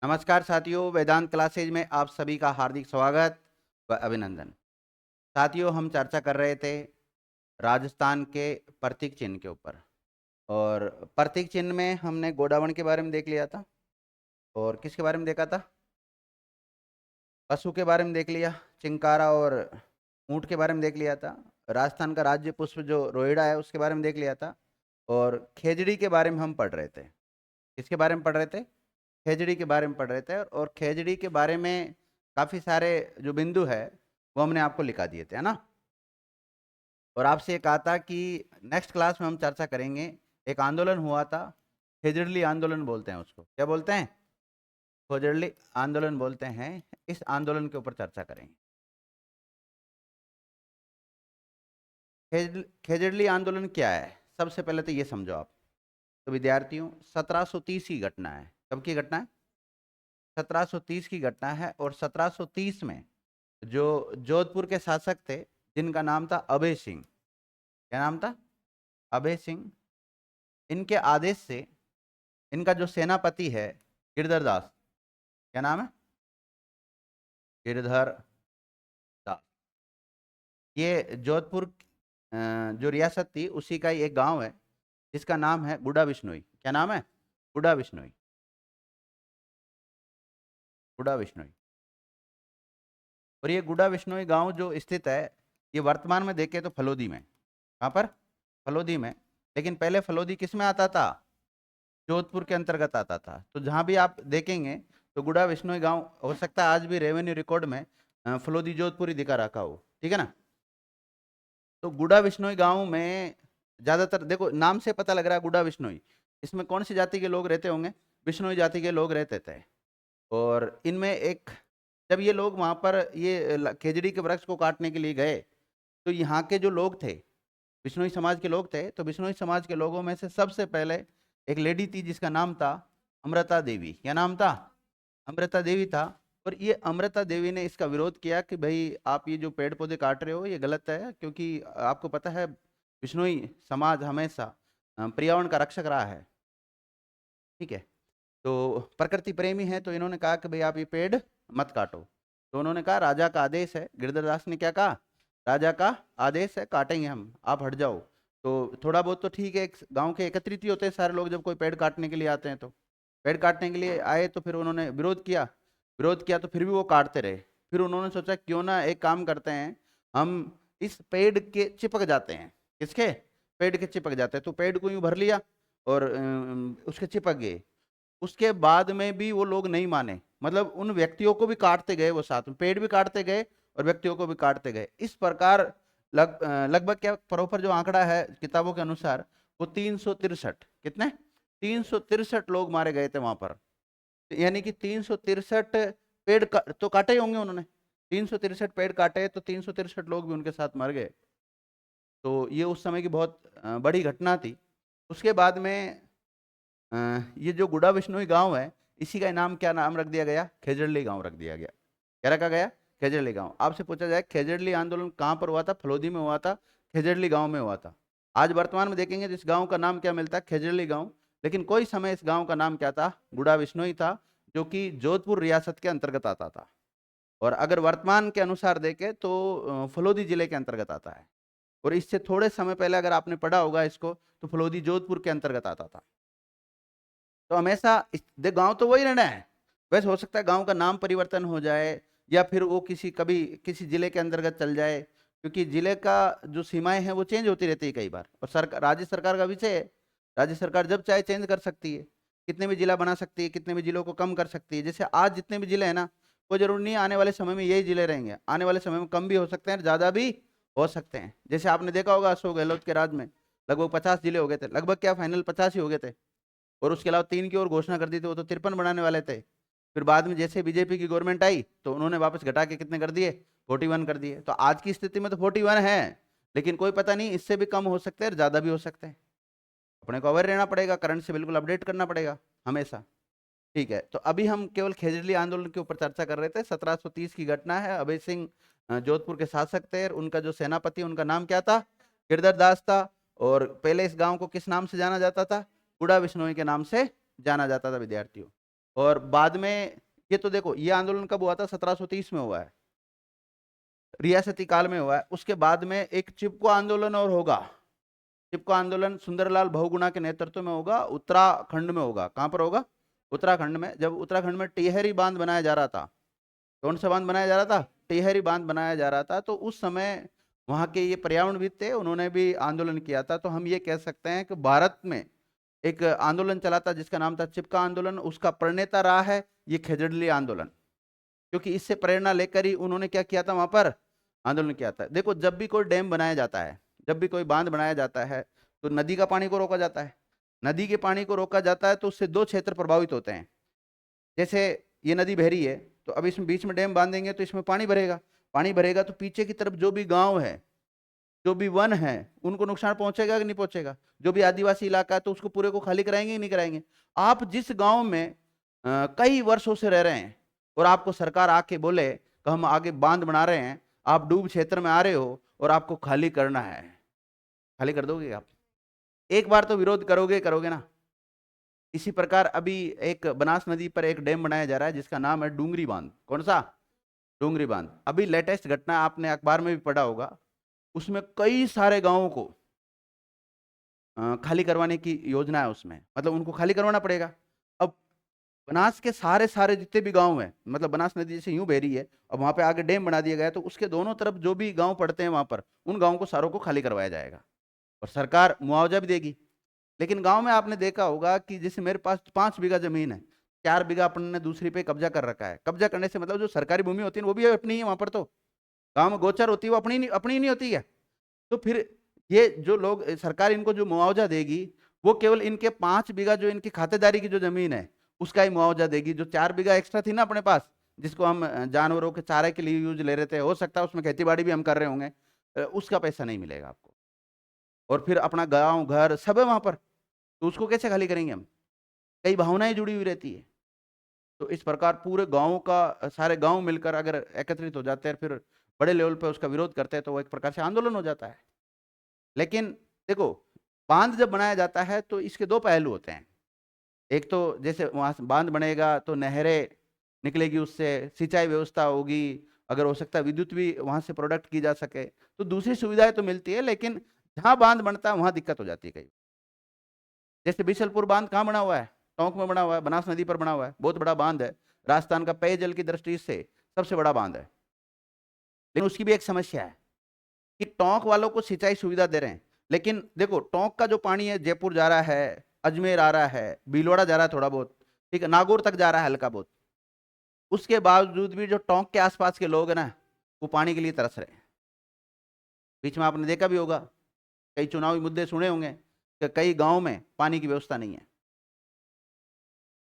नमस्कार साथियों, वेदांत क्लासेज में आप सभी का हार्दिक स्वागत व अभिनंदन। साथियों, हम चर्चा कर रहे थे राजस्थान के प्रतीक चिन्ह के ऊपर। और प्रतीक चिन्ह में हमने गोडावण के बारे में देख लिया था। और किसके बारे में देखा था? पशु के बारे में देख लिया, चिंकारा और ऊंट के बारे में देख लिया था। राजस्थान का राज्य पुष्प जो रोहिड़ा है उसके बारे में देख लिया था। और खेजड़ी के बारे में हम पढ़ रहे थे। किसके बारे में पढ़ रहे थे? खेजड़ी के बारे में पढ़ रहे थे। और खेजड़ी के बारे में काफ़ी सारे जो बिंदु है वो हमने आपको लिखा दिए थे, है ना। और आपसे ये कहा था कि नेक्स्ट क्लास में हम चर्चा करेंगे। एक आंदोलन हुआ था, खेजड़ली आंदोलन बोलते हैं उसको। क्या बोलते हैं? खेजड़ली आंदोलन बोलते हैं। इस आंदोलन के ऊपर चर्चा करेंगे। खेजड़ली आंदोलन क्या है, सबसे पहले तो ये समझो आप। तो विद्यार्थियों, 1730 की घटना है। कब की घटना है? 1730 की घटना है। और 1730 में जो जोधपुर के शासक थे, जिनका नाम था अभय सिंह। क्या नाम था? अभय सिंह। इनके आदेश से इनका जो सेनापति है गिरधर दास। क्या नाम है? गिरधर दास। ये जोधपुर जो रियासत थी उसी का ही एक गांव है जिसका नाम है गुड़ा बिश्नोई। क्या नाम है? गुड़ा बिश्नोई। गुड़ा बिश्नोई। और ये गुड़ा बिश्नोई गांव जो स्थित है, ये वर्तमान में देखें तो फलोदी में। कहाँ पर? फलोदी में। लेकिन पहले फलोदी किस में आता था? जोधपुर के अंतर्गत आता था। तो जहाँ भी आप देखेंगे तो गुड़ा बिश्नोई गांव हो सकता है आज भी रेवेन्यू रिकॉर्ड में फलोदी जोधपुर ही दिखा रखा हो। ठीक है ना। तो गुड़ा बिश्नोई गांव में ज्यादातर देखो, नाम से पता लग रहा है गुड़ा बिश्नोई। इसमें कौन सी जाति के लोग रहते होंगे? बिश्नोई जाति के लोग रहते थे। और इनमें एक, जब ये लोग वहां पर ये खेजड़ी के वृक्ष को काटने के लिए गए, तो यहाँ के जो लोग थे, बिश्नोई समाज के लोग थे, तो बिश्नोई समाज के लोगों में से सबसे पहले एक लेडी थी जिसका नाम था अमृता देवी। क्या नाम था? अमृता देवी था। और ये अमृता देवी ने इसका विरोध किया कि भाई आप ये जो पेड़ पौधे काट रहे हो ये गलत है, क्योंकि आपको पता है बिश्नोई समाज हमेशा पर्यावरण का रक्षक रहा है। ठीक है। तो प्रकृति प्रेमी है, तो इन्होंने कहा कि भाई आप ये पेड़ मत काटो। तो उन्होंने कहा राजा का आदेश है। गिरधरदास ने क्या कहा? राजा का आदेश है, काटेंगे हम, आप हट जाओ। तो थोड़ा बहुत तो ठीक है, एक गांव के एकत्रित ही होते हैं सारे लोग जब कोई पेड़ काटने के लिए आते हैं। तो पेड़ काटने के लिए आए तो फिर उन्होंने विरोध किया तो फिर भी वो काटते रहे। फिर उन्होंने सोचा क्यों ना एक काम करते हैं, हम इस पेड़ के चिपक जाते हैं। किसके? पेड़ के चिपक जाते हैं। तो पेड़ को यूं भर लिया और उसके चिपक गए। उसके बाद में भी वो लोग नहीं माने, मतलब उन व्यक्तियों को भी काटते गए, वो साथ में पेड़ भी काटते गए और व्यक्तियों को भी काटते गए। इस प्रकार लगभग क्या प्रॉपर जो आंकड़ा है किताबों के अनुसार, वो 363, कितने? 363 लोग मारे गए थे वहां पर। यानी कि 363 पेड़ तो काटे ही होंगे उन्होंने। 363 पेड़ काटे तो 363 लोग भी उनके साथ मर गए। तो ये उस समय की बहुत बड़ी घटना थी। उसके बाद में ये जो गुड़ा बिश्नोई गांव है, इसी का नाम क्या नाम रख दिया गया? खेजड़ली गांव रख दिया गया। क्या रखा गया? खेजड़ली गांव। आपसे पूछा जाए खेजड़ली आंदोलन कहाँ पर हुआ था? फलोदी में हुआ था, खेजड़ली गांव में हुआ था। आज वर्तमान में देखेंगे तो इस गांव का नाम क्या मिलता है? खेजड़ली गांव। लेकिन कोई समय इस गांव का नाम क्या था? गुड़ा बिश्नोई था, जो कि जोधपुर रियासत के अंतर्गत आता था। और अगर वर्तमान के अनुसार देखें तो फलोदी जिले के अंतर्गत आता है। और इससे थोड़े समय पहले अगर आपने पढ़ा होगा इसको, तो फलोदी जोधपुर के अंतर्गत आता था। तो हमेशा गांव तो वही रहना है। वैसे हो सकता है गांव का नाम परिवर्तन हो जाए, या फिर वो कभी किसी जिले के अंतर्गत चल जाए, क्योंकि जिले का जो सीमाएं हैं वो चेंज होती रहती है कई बार। और सरकार, राज्य सरकार का विषय है। राज्य सरकार जब चाहे चेंज कर सकती है, कितने भी जिला बना सकती है, कितने भी जिलों को कम कर सकती है। जैसे आज जितने भी जिले हैं ना, कोई जरूरी नहीं है आने वाले समय में यही जिले रहेंगे। आने वाले समय में कम भी हो सकते हैं, ज्यादा भी हो सकते हैं। जैसे आपने देखा होगा अशोक गहलोत के राज में लगभग 50 जिले हो गए थे, लगभग क्या फाइनल 50 ही हो गए थे। और उसके अलावा 3 की और घोषणा कर दी थी, वो तो 53 बनाने वाले थे। फिर बाद में जैसे बीजेपी की गवर्नमेंट आई तो उन्होंने वापस घटा के कितने कर दिए? 41 कर दिए। तो आज की स्थिति में तो 41 है, लेकिन कोई पता नहीं, इससे भी कम हो सकते हैं और ज्यादा भी हो सकते हैं। अपने को अवेयर रहना पड़ेगा, करंट से बिल्कुल अपडेट करना पड़ेगा हमेशा। ठीक है। तो अभी हम केवल खेजड़ली आंदोलन के ऊपर चर्चा कर रहे थे। 1730 की घटना है। अभय सिंह जोधपुर के शासक थे। उनका जो सेनापति, उनका नाम क्या था? गिरधर दास था। और पहले इस गांव को किस नाम से जाना जाता था? गुड़ा बिश्नोई के नाम से जाना जाता था विद्यार्थियों। और बाद में ये तो देखो, ये आंदोलन कब हुआ था? 1730 में हुआ है, रियासती काल में हुआ है। उसके बाद में एक चिपको आंदोलन और होगा। चिपको आंदोलन सुंदरलाल बहुगुणा के नेतृत्व में होगा, उत्तराखंड में होगा। कहां पर होगा? उत्तराखंड में। जब उत्तराखंड में टिहरी बांध बनाया जा रहा था, कौन सा बांध बनाया जा रहा था? टिहरी बांध बनाया जा रहा था। तो उस समय वहां के ये पर्यावरणविद थे, उन्होंने भी आंदोलन किया था। तो हम ये कह सकते हैं कि भारत में एक आंदोलन चला था जिसका नाम था चिपका आंदोलन। उसका प्रणेता रहा है ये खेजड़ली आंदोलन, क्योंकि इससे प्रेरणा लेकर ही उन्होंने क्या किया था, वहां पर आंदोलन किया था। देखो, जब भी कोई डैम बनाया जाता है, जब भी कोई बांध बनाया जाता है, तो नदी का पानी को रोका जाता है। नदी के पानी को रोका जाता है तो उससे दो क्षेत्र प्रभावित होते हैं। जैसे ये नदी बह रही है, तो अब इसमें बीच में डैम बांधेंगे तो इसमें पानी भरेगा। पानी भरेगा तो पीछे की तरफ जो भी गांव है, जो भी वन है, उनको नुकसान पहुंचेगा कि नहीं पहुंचेगा? जो भी आदिवासी इलाका है तो उसको पूरे को खाली कराएंगे कि नहीं कराएंगे? आप जिस गांव में कई वर्षों से रह रहे हैं और आपको सरकार आके बोले कि हम आगे बांध बना रहे हैं, आप डूब क्षेत्र में आ रहे हो और आपको खाली करना है, खाली कर दोगे आप? एक बार तो विरोध करोगे, करोगे ना? इसी प्रकार अभी एक बनास नदी पर एक डैम बनाया जा रहा है जिसका नाम है डूंगरी बांध। कौन सा? डूंगरी बांध। अभी लेटेस्ट घटना आपने अखबार में भी पढ़ा होगा, उसमें कई सारे गांवों को खाली करवाने की योजना है उसमें, मतलब उनको खाली करवाना पड़ेगा। अब बनास के सारे सारे जितने भी गांव हैं, मतलब बनास नदी जैसे यूं बह रही है, अब वहां पे आगे डैम बना दिया गया है, तो उसके दोनों तरफ जो भी गांव पड़ते हैं वहां पर, उन गांवों को सारों को खाली करवाया जाएगा और सरकार मुआवजा भी देगी। लेकिन गांव में आपने देखा होगा कि जैसे मेरे पास 5 बीघा जमीन है, 4 बीघा अपन ने दूसरी पे कब्जा कर रखा है। कब्जा करने से मतलब जो सरकारी भूमि होती है वो भी अपनी ही है वहां पर। तो गांव में गोचर होती है वो अपनी नहीं होती है। तो फिर ये जो लोग, सरकार इनको जो मुआवजा देगी वो केवल इनके 5 बीघा जो इनकी खातेदारी की जो जमीन है उसका ही मुआवजा देगी। जो 4 बीघा एक्स्ट्रा थी ना अपने पास, जिसको हम जानवरों के चारे के लिए यूज ले रहे थे, हो सकता है उसमें खेती बाड़ी भी हम कर रहे होंगे, उसका पैसा नहीं मिलेगा आपको। और फिर अपना गांव घर सब है वहां पर, तो उसको कैसे खाली करेंगे हम? कई भावनाएं जुड़ी हुई रहती है। तो इस प्रकार पूरे गांव का, सारे गांव मिलकर अगर एकत्रित हो जाते हैं, फिर बड़े लेवल पर उसका विरोध करते हैं, तो वो एक प्रकार से आंदोलन हो जाता है। लेकिन देखो, बांध जब बनाया जाता है तो इसके दो पहलू होते हैं। एक तो जैसे वहां से बांध बनेगा तो नहरें निकलेगी, उससे सिंचाई व्यवस्था होगी, अगर हो सकता है विद्युत भी वहां से प्रोडक्ट की जा सके, तो दूसरी सुविधाएं तो मिलती है। लेकिन जहां बांध बनता है वहां दिक्कत हो जाती है कई। जैसे बिशलपुर बांध कहाँ बना हुआ है? टोंक में बना हुआ है, बनास नदी पर बना हुआ है, बहुत बड़ा बांध है, राजस्थान का पेयजल की दृष्टि से सबसे बड़ा बांध है। लेकिन उसकी भी एक समस्या है कि टोंक वालों को सिंचाई सुविधा दे रहे हैं, लेकिन देखो टोंक का जो पानी है जयपुर जा रहा है, अजमेर आ रहा है, भीलवाड़ा जा रहा है थोड़ा बहुत, ठीक है, नागौर तक जा रहा है हल्का बहुत। उसके बावजूद भी जो टोंक के आसपास के लोग हैं ना, वो पानी के लिए तरस रहे हैं। बीच में आपने देखा भी होगा, कई चुनावी मुद्दे सुने होंगे कि कई गांव में पानी की व्यवस्था नहीं है।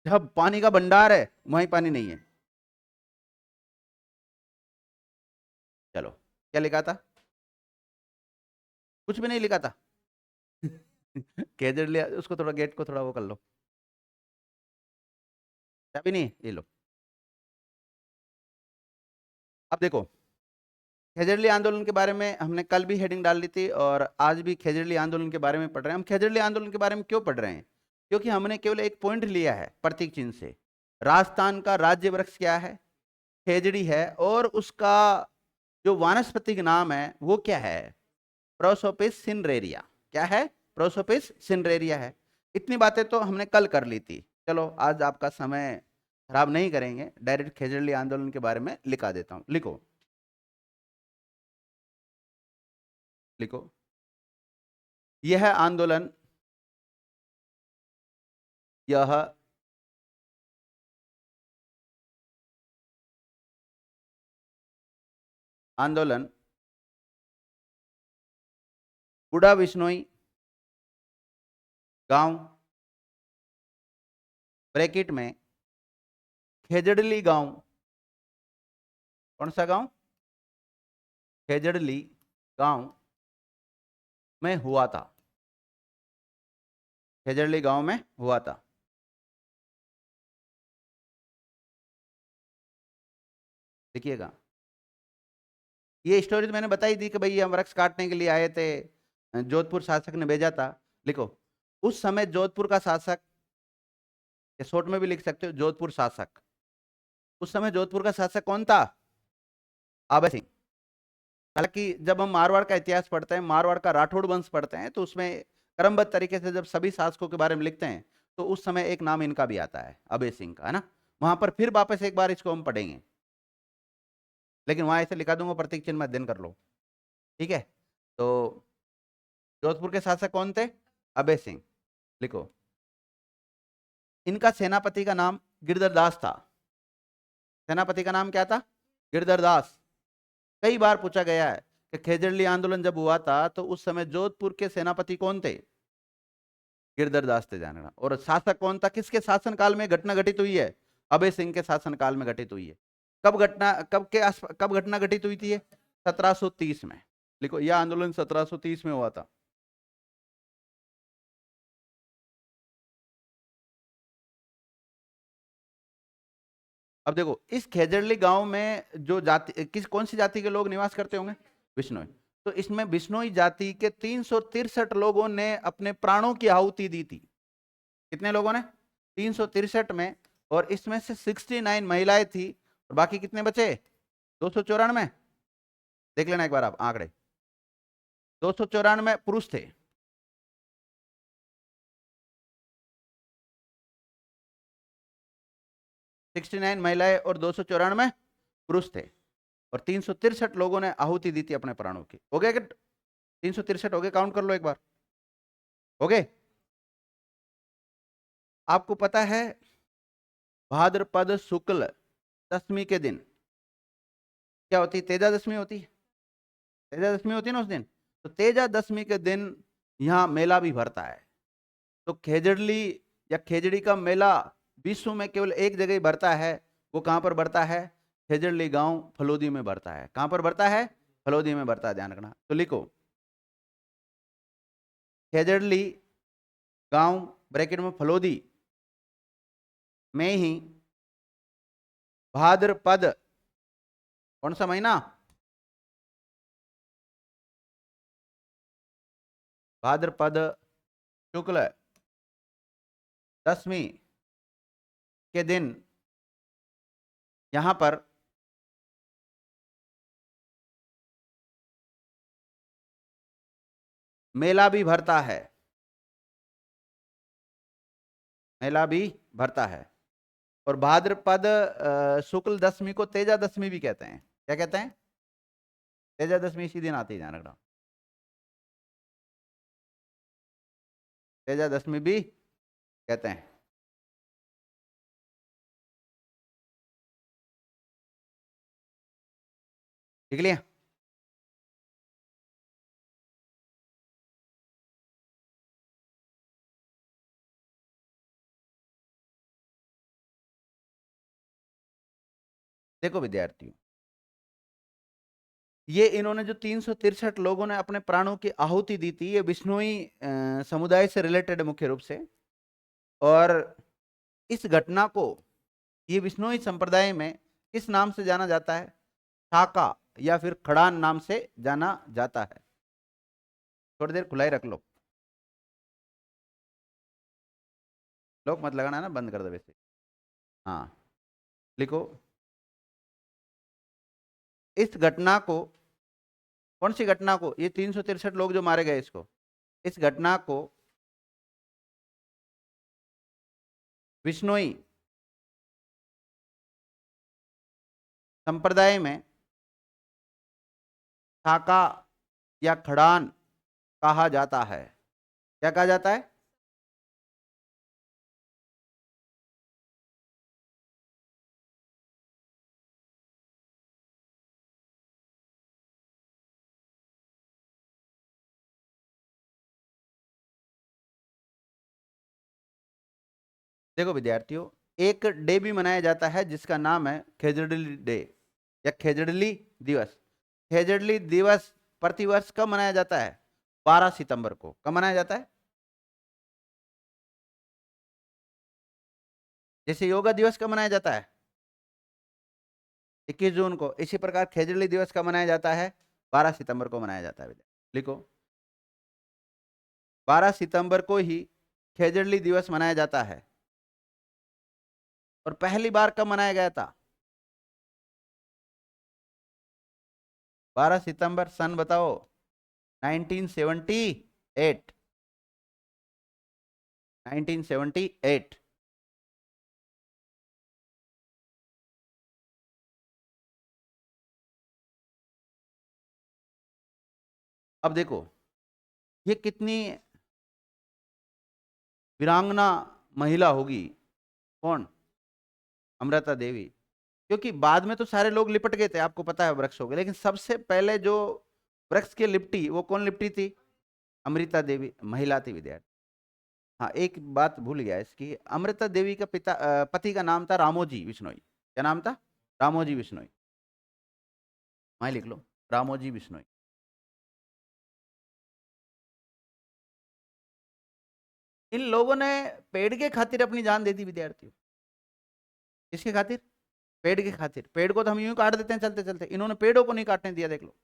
जब पानी का भंडार है वहीं पानी नहीं है। चलो, क्या लिखा था? कुछ भी नहीं लिखा था। केजर लिया उसको, थोड़ा गेट को थोड़ा वो कर लो। चाबी नहीं, ये लो। अब देखो, खेजड़ली आंदोलन के बारे में हमने कल भी हेडिंग डाल ली थी और आज भी खेजड़ली आंदोलन के बारे में पढ़ रहे हैं। हम खेजड़ली आंदोलन के बारे में क्यों पढ़ रहे हैं? क्योंकि हमने केवल एक पॉइंट लिया है प्रतीक चिन्ह से। राजस्थान का राज्य वृक्ष क्या है? खेजड़ी है। और उसका जो वानस्पतिक नाम है वो क्या है? Prosopis cineraria. क्या है? प्रोसोपिस सिनरेरिया है। इतनी बातें तो हमने कल कर ली थी। चलो, आज आपका समय खराब नहीं करेंगे, डायरेक्ट खेजड़ली आंदोलन के बारे में लिखा देता हूं। लिखो, लिखो। यह आंदोलन, यह आंदोलन गुड़ा विश्नोई गांव ब्रैकेट में खेजड़ली गांव, कौन सा गांव? खेजड़ली गांव में हुआ था। खेजड़ली गांव में हुआ था। देखिएगा, ये स्टोरी तो मैंने बताई थी कि भाई हम वृक्ष काटने के लिए आए थे, जोधपुर शासक ने भेजा था। लिखो, उस समय जोधपुर का शासक या शॉर्ट में भी लिख सकते हो जोधपुर शासक। उस समय जोधपुर का शासक कौन था? अभय सिंह। हालांकि जब हम मारवाड़ का इतिहास पढ़ते हैं, मारवाड़ का राठौड़ वंश पढ़ते हैं, तो उसमें क्रमबद्ध तरीके से जब सभी शासकों के बारे में लिखते हैं तो उस समय एक नाम इनका भी आता है, अभय सिंह का, है ना। वहां पर फिर वापस एक बार इसको हम पढ़ेंगे, लेकिन वहां ऐसे लिखा दूंगा, प्रतीक चिन्ह में अध्ययन कर लो, ठीक है। तो जोधपुर के शासक कौन थे? अभय सिंह। लिखो, इनका सेनापति का नाम गिरधर दास था। सेनापति का नाम क्या था? गिरधर दास। कई बार पूछा गया है कि खेजड़ली आंदोलन जब हुआ था तो उस समय जोधपुर के सेनापति कौन थे? गिरधर दास थे, जानना। और शासक कौन था? किसके शासन काल में घटना घटित हुई है? अभय सिंह के शासन काल में घटित हुई है। कब घटना घटित हुई थी? 1730 में। लिखो, यह आंदोलन 1730 में हुआ था। अब देखो, इस खेजड़ली गांव में जो जाति, कौन सी जाति के लोग निवास करते होंगे? बिश्नोई। तो इसमें बिश्नोई जाति के 363 लोगों ने अपने प्राणों की आहुति दी थी। कितने लोगों ने? 363 में। और इसमें से 69 महिलाएं थी, और बाकी कितने बचे? 294। देख लेना एक बार आप आंकड़े। 294 पुरुष थे। सिक्सटी नाइन महिलाएं और 294 पुरुष थे, और 363 लोगों ने आहुति दी थी अपने प्राणों की। हो गया कि 363 हो गए? काउंट कर लो एक बार। हो गए? आपको पता है भाद्रपद शुक्ल दशमी के दिन क्या होती है? तेजा दशमी होती है। तेजा दशमी होती है ना उस दिन। तो तेजा दशमी के दिन यहाँ मेला भी भरता है। तो खेजड़ली या खेजड़ी का मेला विश्व में केवल एक जगह ही भरता है। वो कहां पर भरता है? खेजड़ली गांव फलोदी में भरता है। कहां पर भरता है? फलोदी में भरता है, ध्यान रखना। तो लिखो, खेजड़ली गांव ब्रैकेट में फलोदी में ही भाद्रपद, कौन सा महीना? भाद्रपद शुक्ल दशमी के दिन यहां पर मेला भी भरता है। मेला भी भरता है। और भाद्रपद शुक्ल दशमी को तेजा दशमी भी कहते हैं। क्या कहते हैं? तेजा दशमी इसी दिन आती है, ध्यान रखना। तेजा दशमी भी कहते हैं। ठीक लिया? देखो विद्यार्थियों, ये इन्होंने जो 363 लोगों ने अपने प्राणों की आहुति दी थी, ये बिश्नोई समुदाय से रिलेटेड मुख्य रूप से। और इस घटना को ये बिश्नोई संप्रदाय में किस नाम से जाना जाता है? शाका या फिर खड़ान नाम से जाना जाता है। थोड़ी देर खुला ही रख लो। लोग मत लगाना ना, बंद कर दो वैसे। हाँ, लिखो, इस घटना को, कौन सी घटना को? ये 363 लोग जो मारे गए, इसको, इस घटना को बिश्नोई संप्रदाय में शाका या खड़ान कहा जाता है। क्या कहा जाता है? देखो विद्यार्थियों, एक डे भी मनाया जाता है जिसका नाम है खेजड़ली डे या खेजड़ली दिवस। खेजड़ली दिवस प्रतिवर्ष कब मनाया जाता है? 12 सितंबर को। कब मनाया जाता है? जैसे योगा दिवस कब मनाया जाता है? 21 जून को। इसी प्रकार खेजड़ली दिवस कब मनाया जाता है? 12 सितंबर को मनाया जाता है। लिखो, 12 सितंबर को ही खेजड़ली दिवस मनाया जाता है। और पहली बार कब मनाया गया था? 12 सितंबर, सन बताओ। 1978। 1978। अब देखो, ये कितनी वीरांगना महिला होगी। कौन? अमृता देवी। क्योंकि बाद में तो सारे लोग लिपट गए थे, आपको पता है, वृक्ष हो गए, लेकिन सबसे पहले जो वृक्ष की लिपटी, वो कौन लिपटी थी? अमृता देवी, महिला थी विद्यार्थी। हाँ, एक बात भूल गया इसकी, अमृता देवी का पति का नाम था रामोजी बिश्नोई। क्या नाम था? रामोजी बिश्नोई। वहां लिख लो, रामोजी बिश्नोई। इन लोगों ने पेड़ के खातिर अपनी जान दे दी विद्यार्थियों। किसके खातिर? पेड़ के खातिर। पेड़ को तो हम यूं ही काट देते हैं चलते चलते, इन्होंने पेड़ों को नहीं काटने दिया, देख लो।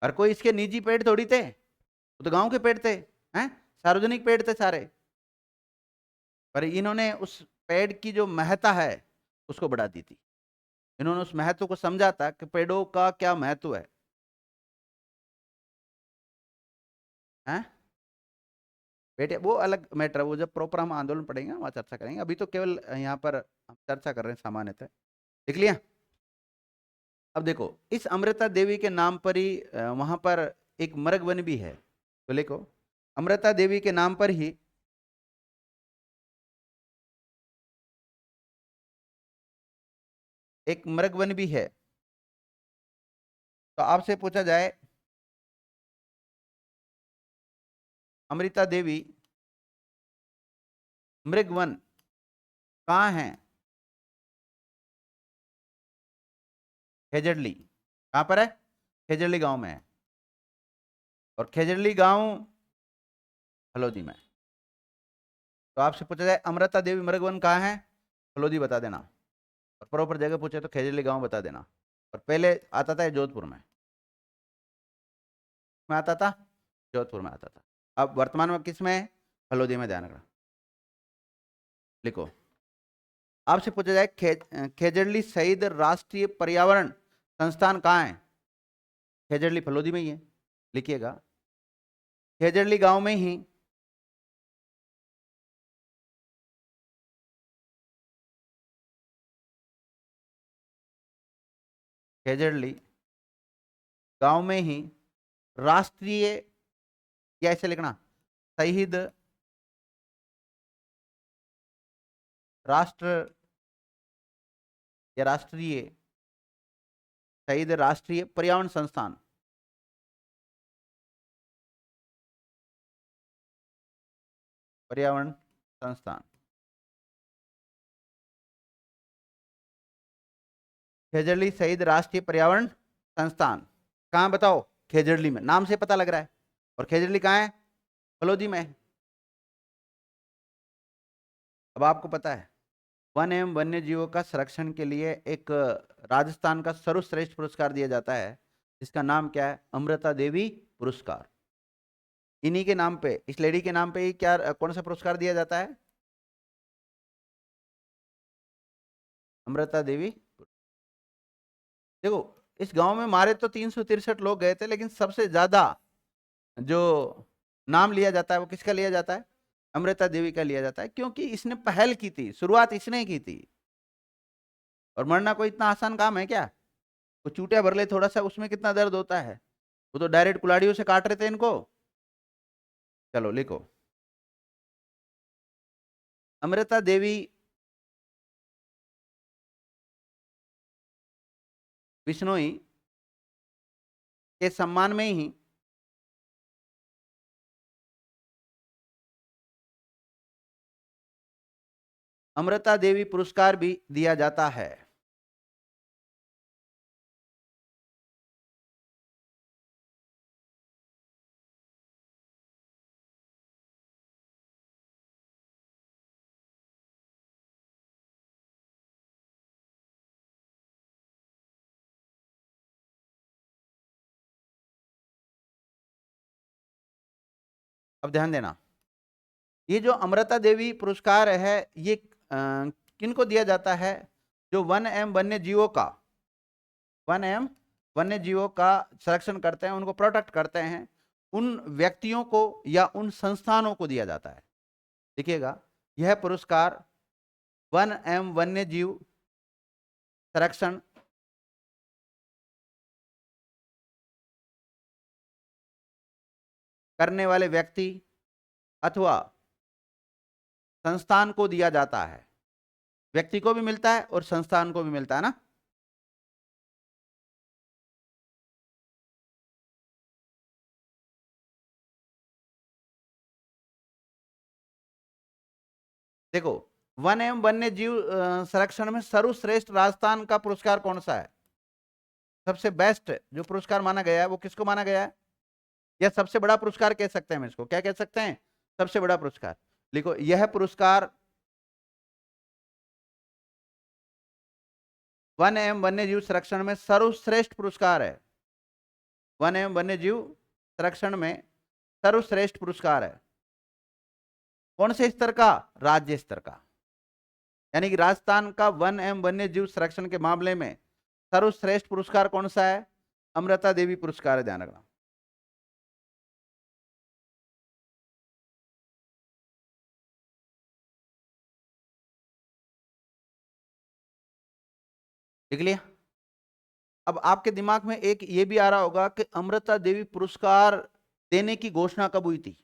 और कोई इसके निजी पेड़ थोड़ी थे, वो तो गांव के पेड़ थे, हैं, सार्वजनिक पेड़ थे सारे। पर इन्होंने उस पेड़ की जो महत्ता है उसको बढ़ा दी थी। इन्होंने उस महत्व को समझा था कि पेड़ों का क्या महत्व है, हैं? बेटे वो अलग मैटर है, वो जब प्रॉपर हम आंदोलन पढ़ेंगे वहां चर्चा करेंगे, अभी तो केवल यहाँ पर हम चर्चा कर रहे हैं सामान्यतः। देख लिया? अब देखो, इस अमृता देवी के नाम पर ही वहां पर एक मृग वन भी है, तो लिखो, अमृता देवी के नाम पर ही एक मृग वन भी है। तो आपसे पूछा जाए, अमृता देवी मृग वन कहाँ है? खेजड़ली। कहाँ पर है? खेजड़ली गांव में है। और खेजड़ली गांव फलोदी में। तो आपसे पूछा जाए अमृता देवी मृग वन कहाँ है, फलोदी बता देना। और प्रॉपर जगह पूछे तो खेजड़ली गांव बता देना। और पहले आता था ये जोधपुर में आता था, जोधपुर में आता था। अब वर्तमान में किस में है? फलोदी में, ध्यान रखना। लिखो, आपसे पूछा जाए खेजड़ली शहीद राष्ट्रीय पर्यावरण संस्थान कहाँ है? खेजड़ली फलोदी में ही है, लिखिएगा। खेजड़ली गांव में ही खेजड़ली गांव में ही राष्ट्रीय, या ऐसे लिखना, शहीद राष्ट्र या राष्ट्रीय, शहीद राष्ट्रीय पर्यावरण संस्थान, पर्यावरण संस्थान खेजड़ली शहीद राष्ट्रीय पर्यावरण संस्थान कहाँ बताओ? खेजड़ली में, नाम से पता लग रहा है। और खेजड़ली कहाँ है? फलोदी में है। अब आपको पता है, वन एवं वन्य जीवों का संरक्षण के लिए एक राजस्थान का सर्वश्रेष्ठ पुरस्कार दिया जाता है, जिसका नाम क्या है? अमृता देवी पुरस्कार। इन्हीं के नाम पे, इस लेडी के नाम पे ही क्या, कौन सा पुरस्कार दिया जाता है? अमृता देवी। देखो, इस गांव में मारे तो 363 लोग गए थे, लेकिन सबसे ज्यादा जो नाम लिया जाता है वो किसका लिया जाता है? अमृता देवी का लिया जाता है, क्योंकि इसने पहल की थी, शुरुआत इसने की थी। और मरना कोई इतना आसान काम है क्या? वो चूटिया भर ले थोड़ा सा, उसमें कितना दर्द होता है। वो तो डायरेक्ट कुलाड़ियों से काट रहे थे इनको। चलो लिखो, अमृता देवी बिश्नोई के सम्मान में ही अमृता देवी पुरस्कार भी दिया जाता है। अब ध्यान देना, ये जो अमृता देवी पुरस्कार है ये किनको दिया जाता है? जो वन एवं वन्य जीवों का संरक्षण करते हैं, उनको प्रोटेक्ट करते हैं, उन व्यक्तियों को या उन संस्थानों को दिया जाता है। देखिएगा, यह पुरस्कार वन एवं वन्य जीव संरक्षण करने वाले व्यक्ति अथवा संस्थान को दिया जाता है। व्यक्ति को भी मिलता है और संस्थान को भी मिलता है ना। देखो, वन एवं वन्य जीव संरक्षण में सर्वश्रेष्ठ राजस्थान का पुरस्कार कौन सा है? सबसे बेस्ट जो पुरस्कार माना गया है वो किसको माना गया है? या सबसे बड़ा पुरस्कार कह सकते हैं हम इसको, क्या कह सकते हैं? सबसे बड़ा पुरस्कार। लिखो, यह पुरस्कार वन एवं वन्य जीव संरक्षण में सर्वश्रेष्ठ पुरस्कार है। वन एवं वन्य जीव संरक्षण में सर्वश्रेष्ठ पुरस्कार है। कौन से स्तर का? राज्य स्तर का। यानी कि राजस्थान का वन एवं वन्य जीव संरक्षण के मामले में सर्वश्रेष्ठ पुरस्कार कौन सा है? अमृता देवी पुरस्कार है, ध्यान रखना। देख लिया? अब आपके दिमाग में एक ये भी आ रहा होगा कि अमृता देवी पुरस्कार देने की घोषणा कब हुई थी?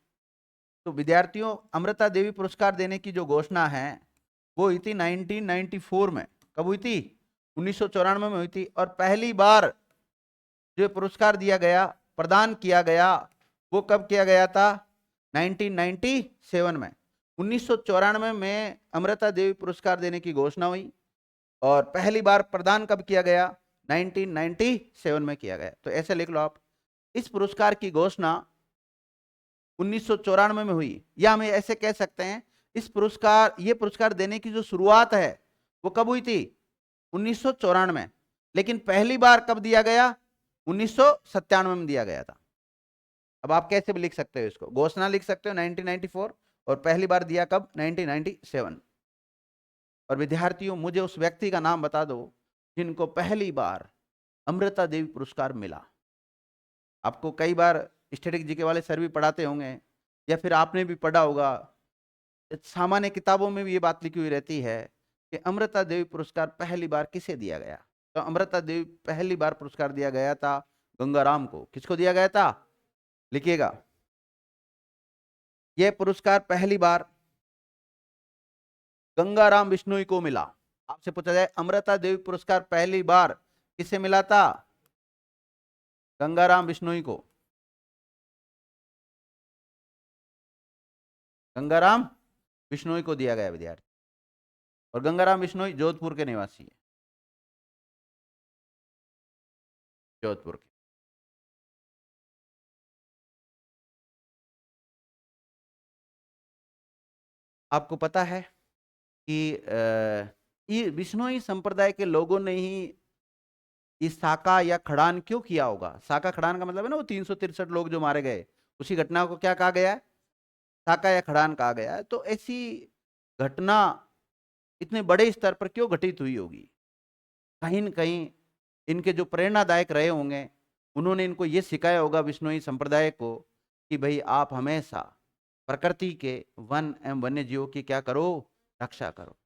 तो विद्यार्थियों, अमृता देवी पुरस्कार देने की जो घोषणा है वो हुई थी 1994 में। कब हुई थी? 1994 में हुई थी। और पहली बार जो पुरस्कार दिया गया, प्रदान किया गया, वो कब किया गया था? 1997 में। 1994 में अमृता देवी पुरस्कार देने की घोषणा हुई और पहली बार प्रदान कब किया गया? 1997 में किया गया। तो ऐसे लिख लो आप, इस पुरस्कार की घोषणा 1994 में हुई। या हम ऐसे कह सकते हैं, ये पुरस्कार देने की जो शुरुआत है वो कब हुई थी? 1994 में। लेकिन पहली बार कब दिया गया? 1997 में दिया गया था। अब आप कैसे भी लिख सकते हो इसको, घोषणा लिख सकते हो 1994 और पहली बार दिया कब? 1997। और विद्यार्थियों, मुझे उस व्यक्ति का नाम बता दो जिनको पहली बार अमृता देवी पुरस्कार मिला। आपको कई बार स्टैटिक जीके वाले सर भी पढ़ाते होंगे या फिर आपने भी पढ़ा होगा, सामान्य किताबों में भी ये बात लिखी हुई रहती है कि अमृता देवी पुरस्कार पहली बार किसे दिया गया। तो अमृता देवी पहली बार पुरस्कार दिया गया था गंगाराम को। किसको दिया गया था? लिखिएगा, यह पुरस्कार पहली बार गंगाराम बिश्नोई को मिला। आपसे पूछा जाए अमृता देवी पुरस्कार पहली बार किसे मिला था? गंगाराम बिश्नोई को। गंगाराम बिश्नोई को दिया गया विद्यार्थी। और गंगाराम बिश्नोई जोधपुर के निवासी है, जोधपुर के। आपको पता है कि ये बिश्नोई संप्रदाय के लोगों ने ही इस साका या खड़ान क्यों किया होगा? साका खड़ान का मतलब है ना वो 363 लोग जो मारे गए, उसी घटना को क्या कहा गया है? साका या खड़ान कहा गया है। तो ऐसी घटना इतने बड़े स्तर पर क्यों घटित हुई होगी? कहीं न कहीं इनके जो प्रेरणादायक रहे होंगे, उन्होंने इनको ये सिखाया होगा बिश्नोई संप्रदाय को कि भाई आप हमेशा प्रकृति के वन एवं वन्य जीवों की क्या करो? रक्षा करो।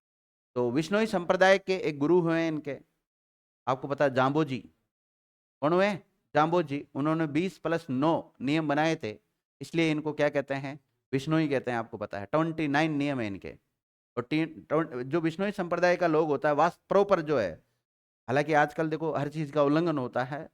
तो बिश्नोई संप्रदाय के एक गुरु हुए इनके, आपको पता है, जाम्बो जी। कौन हुए? जाम्बो जी। उन्होंने 20+9 नियम बनाए थे, इसलिए इनको क्या कहते हैं? बिश्नोई कहते हैं। आपको पता है 29 नियम है इनके। और जो बिश्नोई संप्रदाय का लोग होता है वास्तव प्रॉपर जो है, हालांकि आजकल देखो हर चीज का उल्लंघन होता है।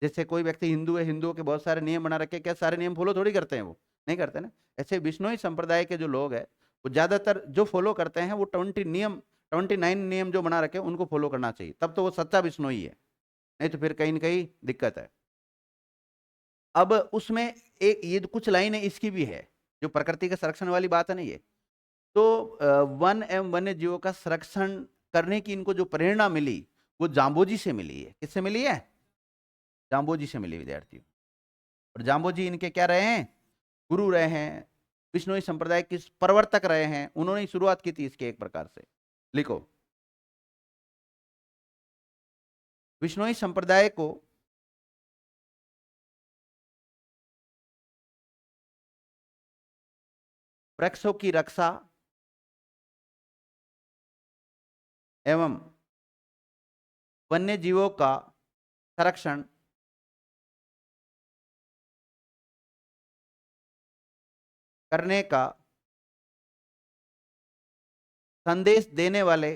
जैसे कोई व्यक्ति हिंदू है, हिंदुओं के बहुत सारे नियम बना रखे, क्या सारे नियम फॉलो थोड़ी करते हैं? वो नहीं करते ना। ऐसे बिश्नोई संप्रदाय के जो लोग हैं वो ज्यादातर जो फॉलो करते हैं वो 29 नियम जो बना रखे उनको फॉलो करना चाहिए, तब तो वो सच्चा बिश्नोई है। नहीं तो फिर कहीं ना कहीं दिक्कत है। अब उसमें एक ये कुछ लाइनें इसकी भी है जो प्रकृति के संरक्षण वाली बात है ना ये। तो वन एवं वन्य जीवों का संरक्षण करने की इनको जो प्रेरणा मिली वो जाम्बोजी से मिली है। किससे मिली है? जाम्बोजी से मिली विद्यार्थियों। और जाम्बोजी इनके क्या रहे हैं? गुरु रहे हैं। बिश्नोई संप्रदाय किस प्रवर्तक रहे हैं, उन्होंने ही शुरुआत की थी इसके, एक प्रकार से लिखो। बिश्नोई संप्रदाय को वृक्षों की रक्षा एवं वन्य जीवों का संरक्षण करने का संदेश देने वाले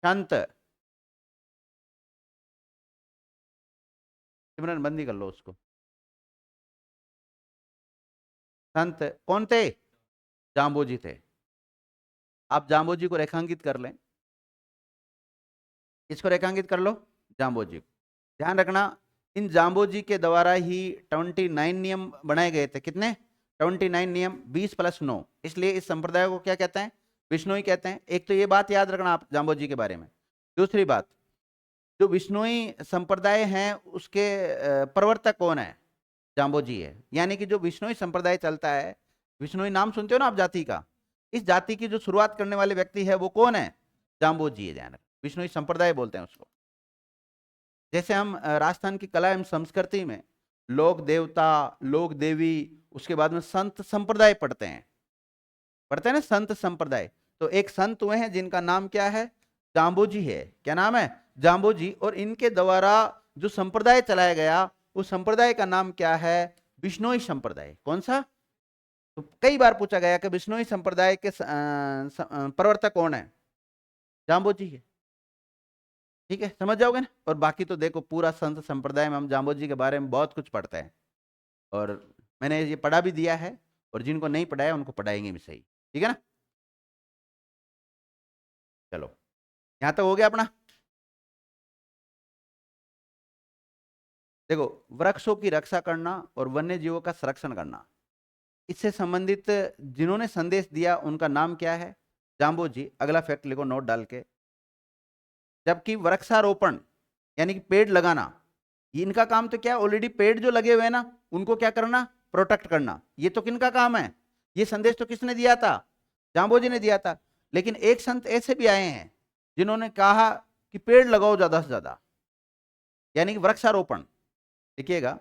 संत, सिमरन बंदी कर लो उसको, संत कौन थे? जाम्बोजी थे। आप जाम्बोजी को रेखांकित कर लें, इसको रेखांकित कर लो, जाम्बोजी को। ध्यान रखना, इन जाम्बोजी के द्वारा ही 29 नियम बनाए गए थे। कितने? 29 नियम, 20+9। इसलिए इस संप्रदाय को क्या कहते हैं? बिश्नोई कहते हैं। एक तो ये बात याद रखना आप जाम्बोजी के बारे में। दूसरी बात, जो बिश्नोई संप्रदाय है उसके प्रवर्तक कौन है? जाम्बोजी है। यानी कि जो बिश्नोई संप्रदाय चलता है, बिश्नोई नाम सुनते हो ना आप जाति का, इस जाति की जो शुरुआत करने वाले व्यक्ति है वो कौन है? जाम्बोजी है। ध्यान, बिश्नोई संप्रदाय बोलते हैं उसको। जैसे हम राजस्थान की कला एवं संस्कृति में लोक देवता, लोक देवी, उसके बाद में संत संप्रदाय पढ़ते हैं ना, संत संप्रदाय। तो एक संत हुए हैं जिनका नाम क्या है? जाम्बोजी है। क्या नाम है? जाम्बोजी। और इनके द्वारा जो संप्रदाय चलाया गया, उस संप्रदाय का नाम क्या है? बिश्नोई संप्रदाय। कौन सा? तो कई बार पूछा गया कि बिश्नोई संप्रदाय के प्रवर्तक कौन है? जाम्बोजी है। ठीक है, समझ जाओगे ना। और बाकी तो देखो, पूरा संत संप्रदाय में हम जाम्बोजी के बारे में बहुत कुछ पढ़ते हैं, और मैंने ये पढ़ा भी दिया है, और जिनको नहीं पढ़ाया उनको पढ़ाएंगे भी सही। ठीक है ना। चलो, यहां तक हो गया अपना। देखो, वृक्षों की रक्षा करना और वन्य जीवों का संरक्षण करना, इससे संबंधित जिन्होंने संदेश दिया उनका नाम क्या है? जाम्बोजी। अगला फैक्ट लिखो नोट डाल के। जबकि वृक्षारोपण यानी कि पेड़ लगाना, इनका काम तो क्या? ऑलरेडी पेड़ जो लगे हुए हैं ना, उनको क्या करना? प्रोटेक्ट करना। ये तो किनका काम है? ये संदेश तो किसने दिया था? जाम्बोजी ने दिया था। लेकिन एक संत ऐसे भी आए हैं जिन्होंने कहा कि पेड़ लगाओ ज्यादा से ज्यादा, यानी कि वृक्षारोपण। देखिएगा,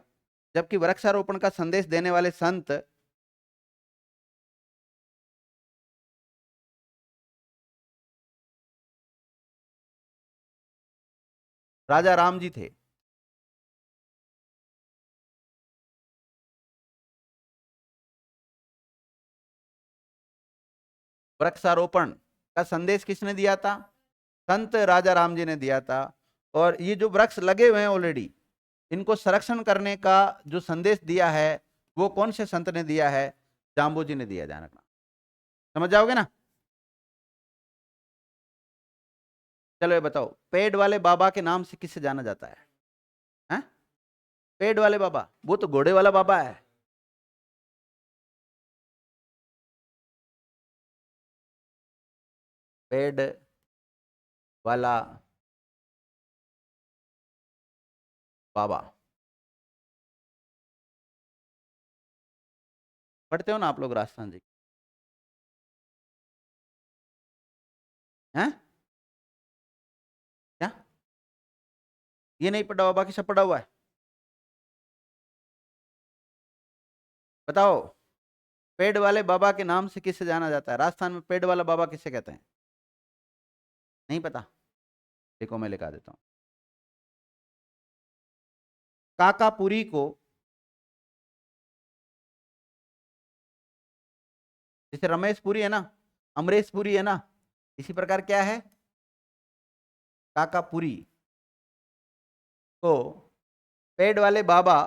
जबकि वृक्षारोपण का संदेश देने वाले संत राजा राम जी थे। वृक्षारोपण का संदेश किसने दिया था? संत राजा राम जी ने दिया था। और ये जो वृक्ष लगे हुए हैं ऑलरेडी, इनको संरक्षण करने का जो संदेश दिया है, वो कौन से संत ने दिया है? जाम्बोजी ने दिया। ध्यान रखना, समझ जाओगे ना। चलो ये बताओ, पेड़ वाले बाबा के नाम से किससे जाना जाता है? हैं? पेड़ वाले बाबा, वो तो घोड़े वाला बाबा है। पेड़ वाला बाबा, पढ़ते हो ना आप लोग राजस्थान जी? हैं? क्या? ये नहीं पढ़ा हुआ, बाकी सब पढ़ा हुआ है? बताओ, पेड़ वाले बाबा के नाम से किससे जाना जाता है राजस्थान में? पेड़ वाला बाबा किससे कहते हैं? नहीं पता? देखो मैं लिखा देता हूं। काकापुरी को, जैसे रमेश पुरी है ना, अमरीश पुरी है ना, इसी प्रकार क्या है? काकापुरी को पेड़ वाले बाबा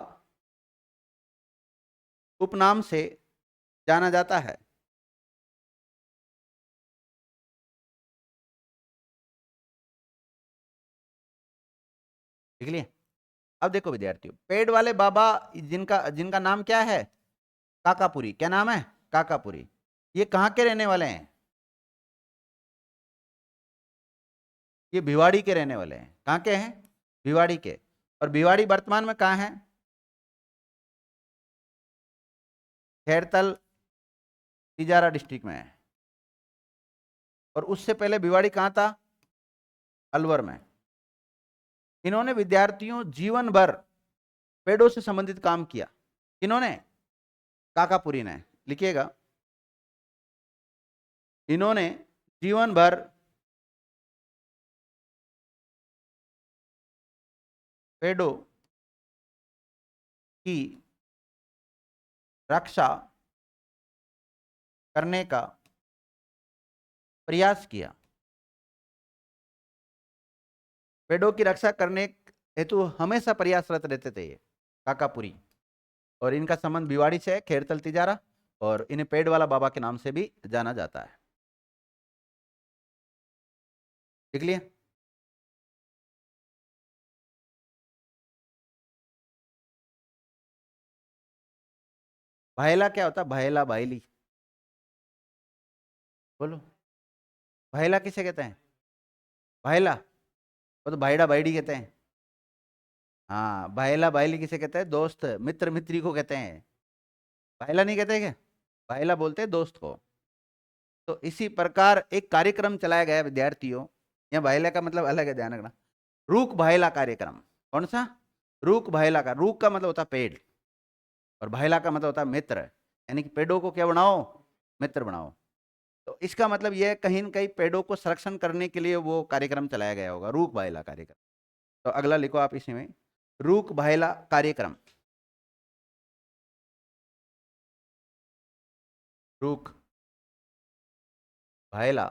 उपनाम से जाना जाता है। देख लिए? अब देखो विद्यार्थियों, पेड़ वाले बाबा जिनका जिनका नाम क्या है? काकापुरी। क्या नाम है? काकापुरी। ये कहाँ के रहने वाले हैं? ये भिवाड़ी के रहने वाले हैं। कहाँ के हैं? भिवाड़ी के। और भिवाड़ी वर्तमान में कहाँ है? खैरतल तिजारा डिस्ट्रिक्ट में है। और उससे पहले भिवाड़ी कहाँ था? अलवर में। इन्होंने विद्यार्थियों जीवन भर पेड़ों से संबंधित काम किया। इन्होंने, काकापुरी ने, लिखिएगा, इन्होंने जीवन भर पेड़ों की रक्षा करने का प्रयास किया। पेड़ों की रक्षा करने हेतु हमेशा प्रयासरत रहते थे ये काकापुरी। और इनका संबंध भिवाड़ी से है, खैरतल तिजारा, और इन्हें पेड़ वाला बाबा के नाम से भी जाना जाता है। देख लिया? भायला क्या होता है? भायला, भाईली, बोलो। भायला किसे कहते हैं? भायला, वो तो भाईड़ा भाईड़ी कहते हैं। हाँ, भायला भाईली किसे कहते हैं? दोस्त, मित्र मित्री को कहते हैं। भायला नहीं कहते क्या? भायला बोलते हैं दोस्त को। तो इसी प्रकार एक कार्यक्रम चलाया गया विद्यार्थियों। यहाँ भायला का मतलब अलग है, ध्यान रखना। रूख भायला कार्यक्रम। कौन सा? रूख भायला का। रूख का मतलब होता है पेड़, और भायला का मतलब होता है मित्र। यानी कि पेड़ों को क्या बनाओ? मित्र बनाओ। तो इसका मतलब यह है, कहीं न कहीं पेड़ों को संरक्षण करने के लिए वो कार्यक्रम चलाया गया होगा, रूख भायला कार्यक्रम। तो अगला लिखो आप इसी में, रूख भायला कार्यक्रम। रूख भायला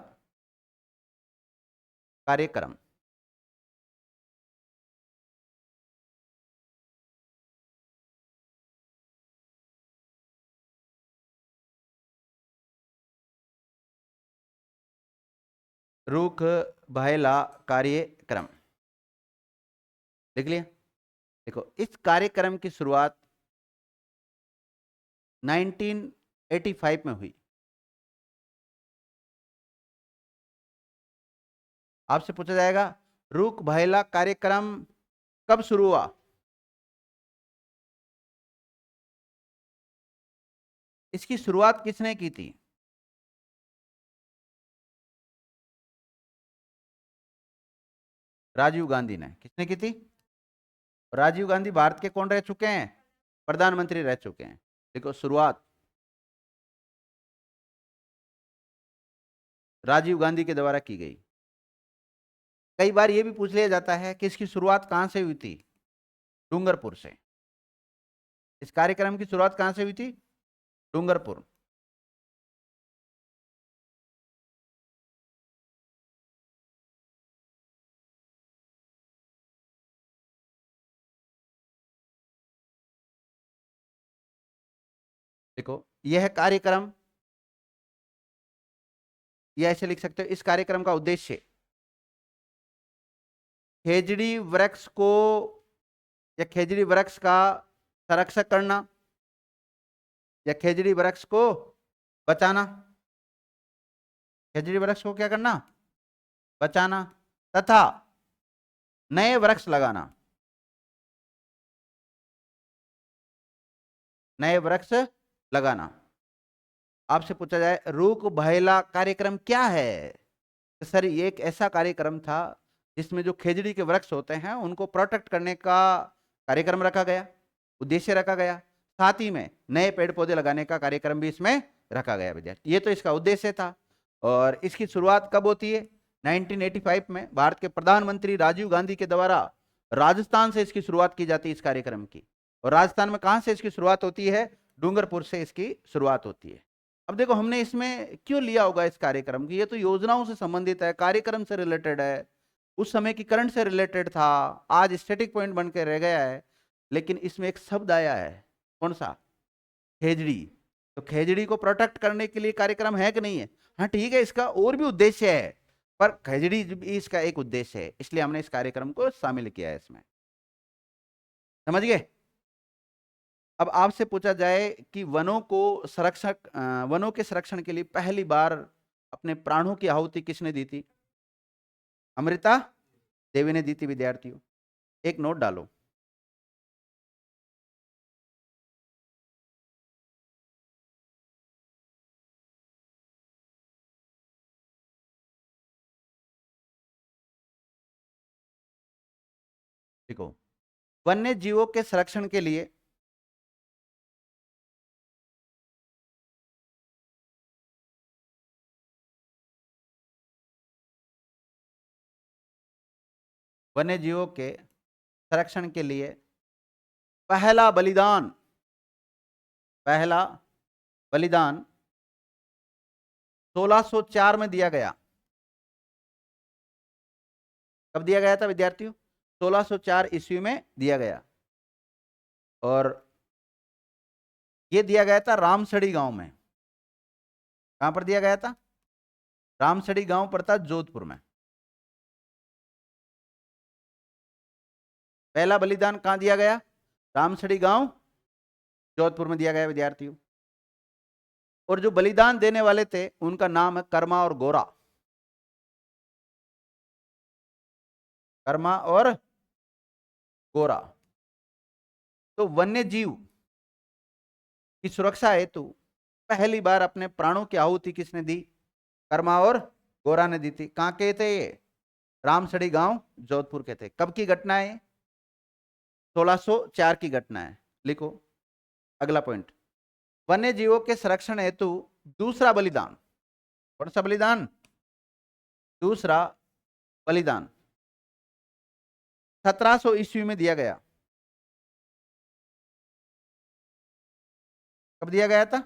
कार्यक्रम। रूख भायला कार्यक्रम, देख लिया? देखो, इस कार्यक्रम की शुरुआत 1985 में हुई। आपसे पूछा जाएगा रूख भायला कार्यक्रम कब शुरू हुआ? इसकी शुरुआत किसने की थी? राजीव गांधी ने। किसने की थी? राजीव गांधी भारत के कौन रह चुके हैं? प्रधानमंत्री रह चुके हैं। देखो, शुरुआत राजीव गांधी के द्वारा की गई। कई बार यह भी पूछ लिया जाता है कि इसकी शुरुआत कहां से हुई थी? डूंगरपुर से। इस कार्यक्रम की शुरुआत कहां से हुई थी? डूंगरपुर। देखो, यह कार्यक्रम, यह ऐसे लिख सकते हो, इस कार्यक्रम का उद्देश्य खेजड़ी वृक्ष को, या खेजड़ी वृक्ष का संरक्षण करना, या खेजड़ी वृक्ष को बचाना। खेजड़ी वृक्ष को क्या करना? बचाना, तथा नए वृक्ष लगाना। नए वृक्ष लगाना। आपसे पूछा जाए रूख भायला कार्यक्रम क्या है, तो सर ये एक ऐसा कार्यक्रम था जिसमें जो खेजड़ी के वृक्ष होते हैं उनको प्रोटेक्ट करने का कार्यक्रम रखा गया, उद्देश्य रखा गया। साथ ही में नए पेड़ पौधे लगाने का कार्यक्रम भी इसमें रखा गया विद्यार्थी। ये तो इसका उद्देश्य था। और इसकी शुरुआत कब होती है? 1985 में भारत के प्रधानमंत्री राजीव गांधी के द्वारा राजस्थान से इसकी शुरुआत की जाती है, इस कार्यक्रम की। और राजस्थान में कहां से इसकी शुरुआत होती है? डूंगरपुर से इसकी शुरुआत होती है। अब देखो, हमने इसमें क्यों लिया होगा इस कार्यक्रम की? ये तो योजनाओं से संबंधित है, कार्यक्रम से रिलेटेड है, उस समय की करंट से रिलेटेड था, आज स्टैटिक पॉइंट बन के रह गया है। लेकिन इसमें एक शब्द आया है, कौन सा? खेजड़ी। तो खेजड़ी को प्रोटेक्ट करने के लिए कार्यक्रम है कि नहीं है? हाँ ठीक है, इसका और भी उद्देश्य है, पर खेजड़ी भी इसका एक उद्देश्य है, इसलिए हमने इस कार्यक्रम को शामिल किया है इसमें। समझ गए? अब आपसे पूछा जाए कि वनों के संरक्षण के लिए पहली बार अपने प्राणों की आहुति किसने दी थी? अमृता देवी ने दी थी विद्यार्थियों। एक नोट डालो। देखो, वन्य जीवों के संरक्षण के लिए वन्य जीवों के संरक्षण के लिए पहला बलिदान 1604 में दिया गया। कब दिया गया था विद्यार्थियों? 1604 ईस्वी में दिया गया। और ये दिया गया था रामसड़ी गांव में। कहां पर दिया गया था? रामसड़ी गांव पड़ता जोधपुर में। पहला बलिदान कहां दिया गया? रामसड़ी गांव, जोधपुर में दिया गया विद्यार्थियों। और जो बलिदान देने वाले थे उनका नाम है कर्मा और गोरा। कर्मा और गोरा। तो वन्य जीव की सुरक्षा हेतु पहली बार अपने प्राणों की आहुति किसने दी? कर्मा और गोरा ने दी थी। कहां के थे ये? रामसड़ी गांव, जोधपुर के थे। कब की घटना है? 1604 की घटना है। लिखो अगला पॉइंट, वन्य जीवों के संरक्षण हेतु दूसरा बलिदान। कौन सा बलिदान? दूसरा बलिदान 1700 ईस्वी में दिया गया। कब दिया गया था?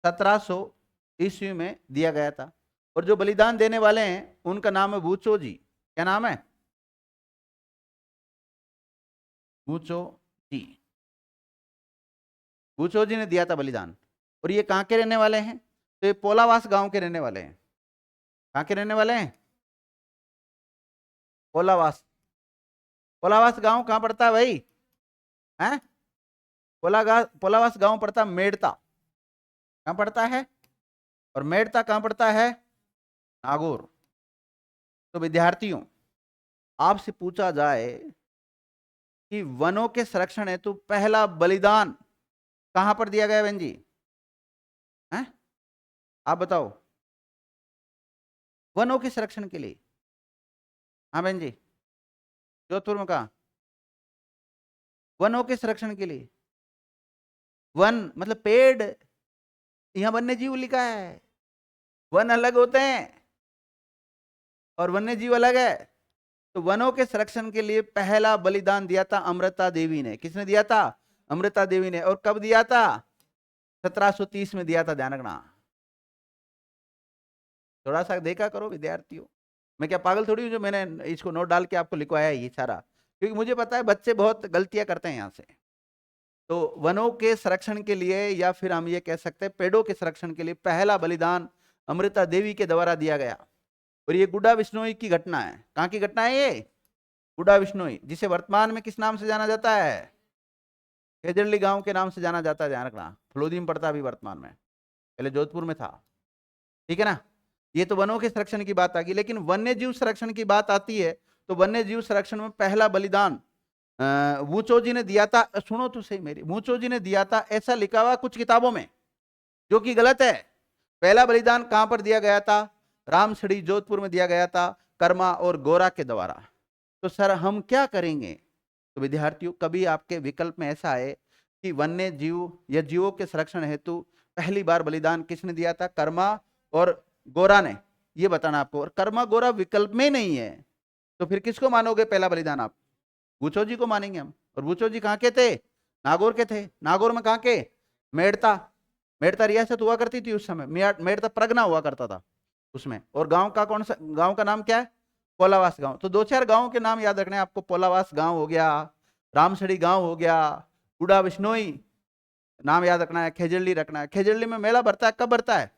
1700 ईस्वी में दिया गया था। और जो बलिदान देने वाले हैं उनका नाम है बूचो जी। क्या नाम है? बूचो जी। बूचो जी ने दिया था बलिदान। और ये कहां के रहने वाले हैं? तो ये पोलावास गांव के रहने वाले हैं। कहां के रहने वाले हैं? पोलावास। पोलावास गांव कहां पड़ता है भाई? हैं? पोलावास गांव पड़ता मेड़ता। कहां पड़ता है? और मेड़ता कहां पड़ता है? नागौर। तो विद्यार्थियों, आपसे पूछा जाए कि वनों के संरक्षण हेतु पहला बलिदान कहां पर दिया गया बहन जी? हैं? आप बताओ। वनों के संरक्षण के लिए। हाँ बहन जी, जोधपुर में कहा? वनों के संरक्षण के लिए। वन मतलब पेड़, यहां वन्य जीव लिखा है। वन अलग होते हैं और वन्य जीव अलग है। तो वनों के संरक्षण के लिए पहला बलिदान दिया था अमृता देवी ने। किसने दिया था? अमृता देवी ने। और कब दिया था? 1730 में दिया था। ध्यान रखना, थोड़ा सा देखा करो विद्यार्थियों। मैं क्या पागल थोड़ी हूँ जो मैंने इसको नोट डाल के आपको लिखवाया है ये सारा, क्योंकि मुझे पता है बच्चे बहुत गलतियां करते हैं यहाँ से। तो वनों के संरक्षण के लिए, या फिर हम ये कह सकते हैं पेड़ों के संरक्षण के लिए, पहला बलिदान अमृता देवी के द्वारा दिया गया। और ये गुड्डा बिश्नोई की घटना है। कहाँ की घटना है ये? गुड्डा बिश्नोई, जिसे वर्तमान में किस नाम से जाना जाता है? खेजड़ली गांव के नाम से जाना जाता है। ध्यान रखना, फलोदी में पड़ता अभी वर्तमान में, पहले जोधपुर में था। ठीक है ना? ये तो वनों के संरक्षण की बात आ गई। लेकिन वन्य जीव संरक्षण की बात आती है तो वन्य जीव संरक्षण में पहला बलिदान वूचो जी ने दिया था। सुनो तो सही मेरी, वूचो जी ने दिया था ऐसा लिखा हुआ कुछ किताबों में, जो कि गलत है। पहला बलिदान कहां पर दिया गया था? रामसड़ी जोधपुर में दिया गया था, कर्मा और गोरा के द्वारा। तो सर हम क्या करेंगे? तो विद्यार्थियों, कभी आपके विकल्प में ऐसा है कि वन्य जीव या जीवों के संरक्षण हेतु पहली बार बलिदान किसने दिया था? कर्मा और गोरा ने। ये बताना आपको। और कर्मा गोरा विकल्प में नहीं है, तो फिर किसको मानोगे पहला बलिदान? आप बूचो जी को मानेंगे हम। और बूचो जी कहाँ के थे? नागौर के थे। नागौर में कहाँ के? मेड़ता। मेड़ता रियासत हुआ करती थी उस समय। मेड़ता परगना हुआ करता था उसमें। और गांव का कौन सा गांव का नाम क्या है? पोलावास गांव। तो 2-4 गांवों के नाम याद रखने आपको। पोलावास गांव हो गया, रामसड़ी गांव हो गया, गुड्डा बिश्नोई नाम याद रखना है, खेजड़ली रखना है। खेजड़ली में मेला भरता है, कब भरता है?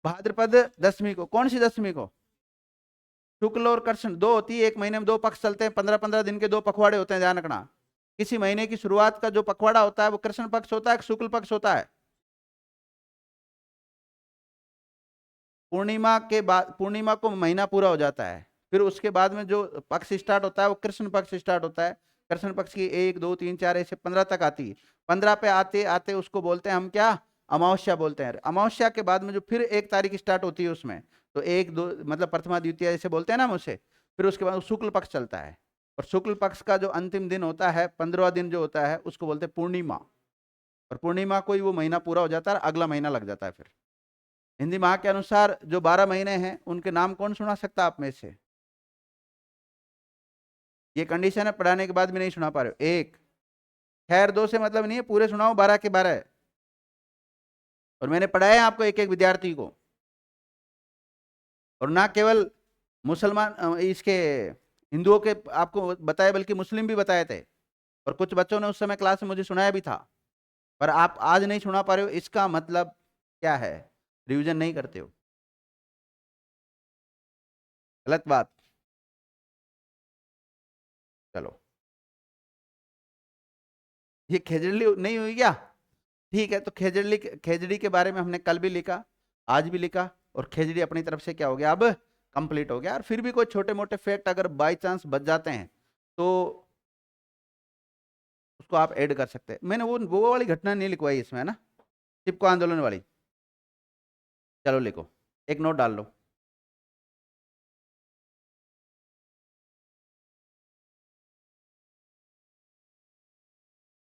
भाद्रपद दशमी को। कौन सी दशमी को? शुक्ल और कृष्ण दो होती है, एक महीने में 2 पक्ष चलते हैं, 15-15 दिन के 2 पखवाड़े होते हैं। ध्यान रखना, किसी महीने की शुरुआत का जो पखवाड़ा होता है वो कृष्ण पक्ष होता है, शुक्ल पक्ष होता है। पूर्णिमा के बाद, पूर्णिमा को महीना पूरा हो जाता है, फिर उसके बाद में जो पक्ष स्टार्ट होता है वो कृष्ण पक्ष स्टार्ट होता है। कृष्ण पक्ष की 1 2 3 4 ऐसे 15 तक आती है। 15 पे आते आते उसको बोलते हैं हम क्या? अमावस्या बोलते हैं। अमावस्या के बाद में जो फिर 1 तारीख स्टार्ट होती है उसमें, तो 1 2 मतलब प्रथमा द्वितीय ऐसे बोलते हैं ना हम उसे। फिर उसके बाद शुक्ल पक्ष चलता है, और शुक्ल पक्ष का जो अंतिम दिन होता है, 15वां दिन जो होता है, उसको बोलते हैं पूर्णिमा। और पूर्णिमा को ही वो महीना पूरा हो जाता है, अगला महीना लग जाता है। फिर हिंदी माह के अनुसार जो 12 महीने हैं, उनके नाम कौन सुना सकता आप में से? ये कंडीशन है, पढ़ाने के बाद भी नहीं सुना पा रहे हो। एक, खैर दो से मतलब नहीं है, पूरे सुनाओ 12 के 12। और मैंने पढ़ाया आपको एक एक विद्यार्थी को, और ना केवल मुसलमान इसके हिंदुओं के आपको बताए, बल्कि मुस्लिम भी बताए थे। और कुछ बच्चों ने उस समय क्लास में मुझे सुनाया भी था, पर आप आज नहीं सुना पा रहे हो, इसका मतलब क्या है? रिवीजन नहीं करते हो, गलत बात। चलो, ये खेजड़ी नहीं हुई क्या? ठीक है, तो खेजड़ी, खेजड़ी के बारे में हमने कल भी लिखा, आज भी लिखा, और खेजड़ी अपनी तरफ से क्या हो गया, अब कंप्लीट हो गया। और फिर भी कोई छोटे मोटे फैक्ट अगर बाय चांस बच जाते हैं तो उसको आप ऐड कर सकते हैं। मैंने वो वाली घटना नहीं लिखवाई इसमें, है ना, चिपको आंदोलन वाली। चलो लिखो, एक नोट डाल लो।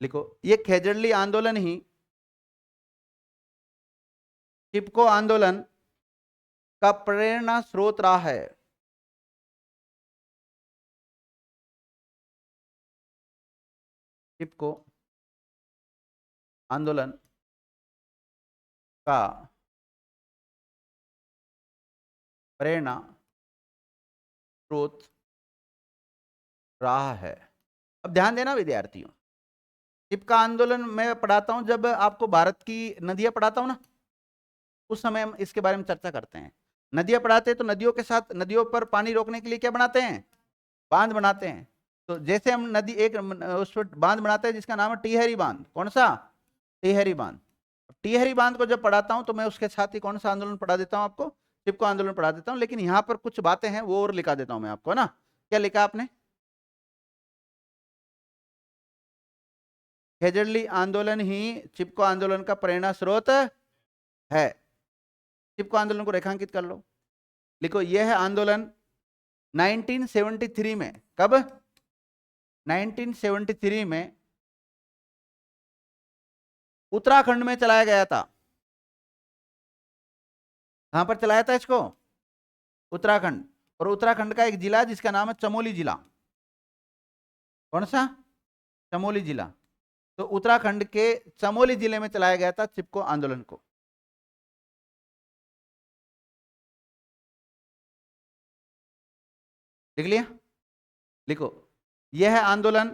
लिखो, ये खेजड़ली आंदोलन ही चिपको आंदोलन का प्रेरणा स्रोत रहा है। चिपको आंदोलन का प्रेरणा स्रोत रहा है। अब ध्यान देना विद्यार्थियों, चिपका आंदोलन मैं पढ़ाता हूं, जब आपको भारत की नदियां पढ़ाता हूं ना, उस समय हम इसके बारे में चर्चा करते हैं। नदियां पढ़ाते हैं तो नदियों के साथ, नदियों पर पानी रोकने के लिए क्या बनाते हैं? बांध बनाते हैं। तो जैसे हम नदी एक उस पर बांध बनाते हैं जिसका नाम है टिहरी बांध। कौन सा? टिहरी बांध। टिहरी बांध को जब पढ़ाता हूं तो मैं उसके साथ ही कौन सा आंदोलन पढ़ा देता हूं आपको? चिपको आंदोलन पढ़ा देता हूं। लेकिन यहां पर कुछ बातें हैं वो और लिखा देता हूं मैं आपको, ना। क्या लिखा आपने? खेजड़ली आंदोलन ही चिपको आंदोलन का प्रेरणा स्रोत है। चिपको आंदोलन को रेखांकित कर लो। लिखो, यह है आंदोलन 1973 में। कब? 1973 में उत्तराखंड में चलाया गया था। कहां पर चलाया था इसको? उत्तराखंड। और उत्तराखंड का एक जिला जिसका नाम है चमोली जिला। कौन सा? चमोली जिला। तो उत्तराखंड के चमोली जिले में चलाया गया था चिपको आंदोलन को। लिख लिया? लिखो, यह आंदोलन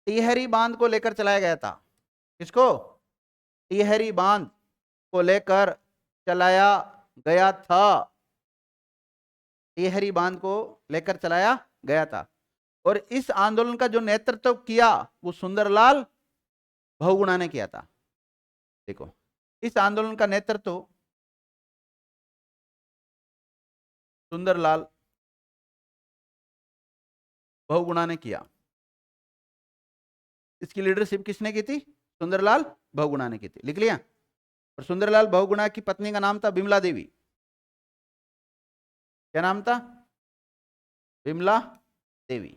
टिहरी बांध को लेकर चलाया गया था। किसको? टिहरी बांध को लेकर चलाया गया था। टिहरी बांध को लेकर चलाया गया था। और इस आंदोलन का जो नेतृत्व किया वो सुंदरलाल बहुगुणा ने किया था। देखो, इस आंदोलन का नेतृत्व सुंदरलाल बहुगुणा ने किया। इसकी लीडरशिप किसने की थी? सुंदरलाल बहुगुणा ने की थी। लिख लिया? और सुंदरलाल बहुगुणा की पत्नी का नाम था बिमला देवी। क्या नाम था? बिमला देवी।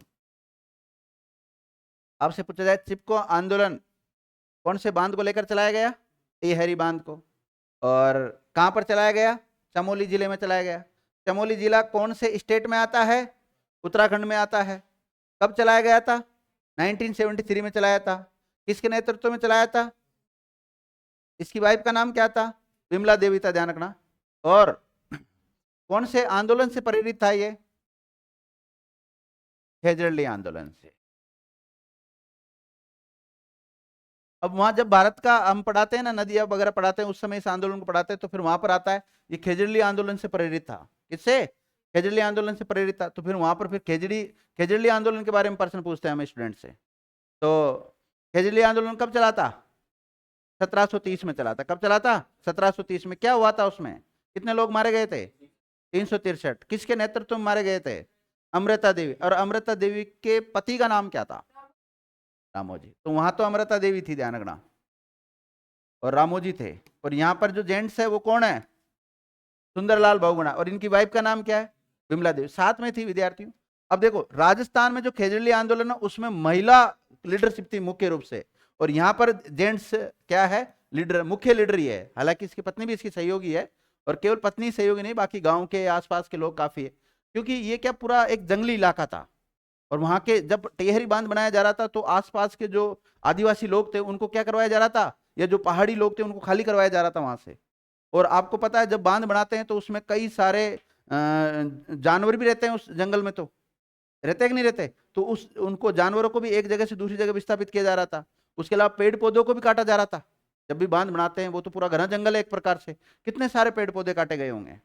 आपसे पूछा जाए चिपको आंदोलन कौन से बांध को लेकर चलाया गया? टिहरी बांध को। और कहां पर चलाया गया? चमोली जिले में चलाया गया। चमोली जिला कौन से स्टेट में आता है? उत्तराखंड में आता है। कब चलाया गया था? 1973 में चलाया था। किसके नेतृत्व में चलाया था? इसकी वाइफ का नाम क्या था? विमला देवी था, ध्यान रखना। और कौन से आंदोलन से प्रेरित था ये? खेजड़ली आंदोलन से। अब वहां जब भारत का हम पढ़ाते हैं ना, नदियां वगैरह पढ़ाते हैं, उस समय इस आंदोलन को पढ़ाते हैं, तो फिर वहां पर आता है ये खेजड़ली आंदोलन से प्रेरित था। किससे? खेजड़ली आंदोलन से प्रेरित था। तो फिर वहां पर फिर खेजड़ली आंदोलन के बारे में प्रश्न पूछते हैं हम स्टूडेंट से। तो खेजड़ली आंदोलन कब चला था? 1730 में चला था। कब चला था? 1730 में। क्या हुआ था उसमें? कितने लोग मारे गए थे? 363। किसके नेतृत्व में मारे गए थे? अमृता देवी। और अमृता देवी के पति का नाम क्या था? रामोजी। तो वहां तो अमृता देवी थी, ध्यान रखना, और रामोजी थे। और यहाँ पर जो जेंट्स है वो कौन है? सुंदरलाल बहुगुणा, और इनकी वाइफ का नाम क्या है? विमला देवी, साथ में थी विद्यार्थियों। अब देखो राजस्थान में जो खेजड़ी आंदोलन है उसमें महिला लीडरशिप थी मुख्य रूप से, और यहाँ पर जेंट्स क्या है? लीडर, मुख्य लीडर ही है। हालांकि इसकी पत्नी भी इसकी सहयोगी है, और केवल पत्नी सहयोगी नहीं, बाकी गांव के आसपास के लोग काफी है, क्योंकि ये क्या पूरा एक जंगली इलाका था, और वहां के जब टेहरी बांध बनाया जा रहा था तो आसपास के जो आदिवासी लोग थे उनको क्या करवाया जा रहा था, या जो पहाड़ी लोग थे उनको खाली करवाया जा रहा था वहां से। और आपको पता है जब बांध बनाते हैं तो उसमें कई सारे जानवर भी रहते हैं उस जंगल में, तो रहते हैं कि नहीं रहते? तो उस उनको जानवरों को भी एक जगह से दूसरी जगह विस्थापित किया जा रहा था। उसके अलावा पेड़ पौधों को भी काटा जा रहा था। जब भी बांध बनाते हैं वो तो पूरा घना जंगल है एक प्रकार से, कितने सारे पेड़ पौधे काटे गए होंगे।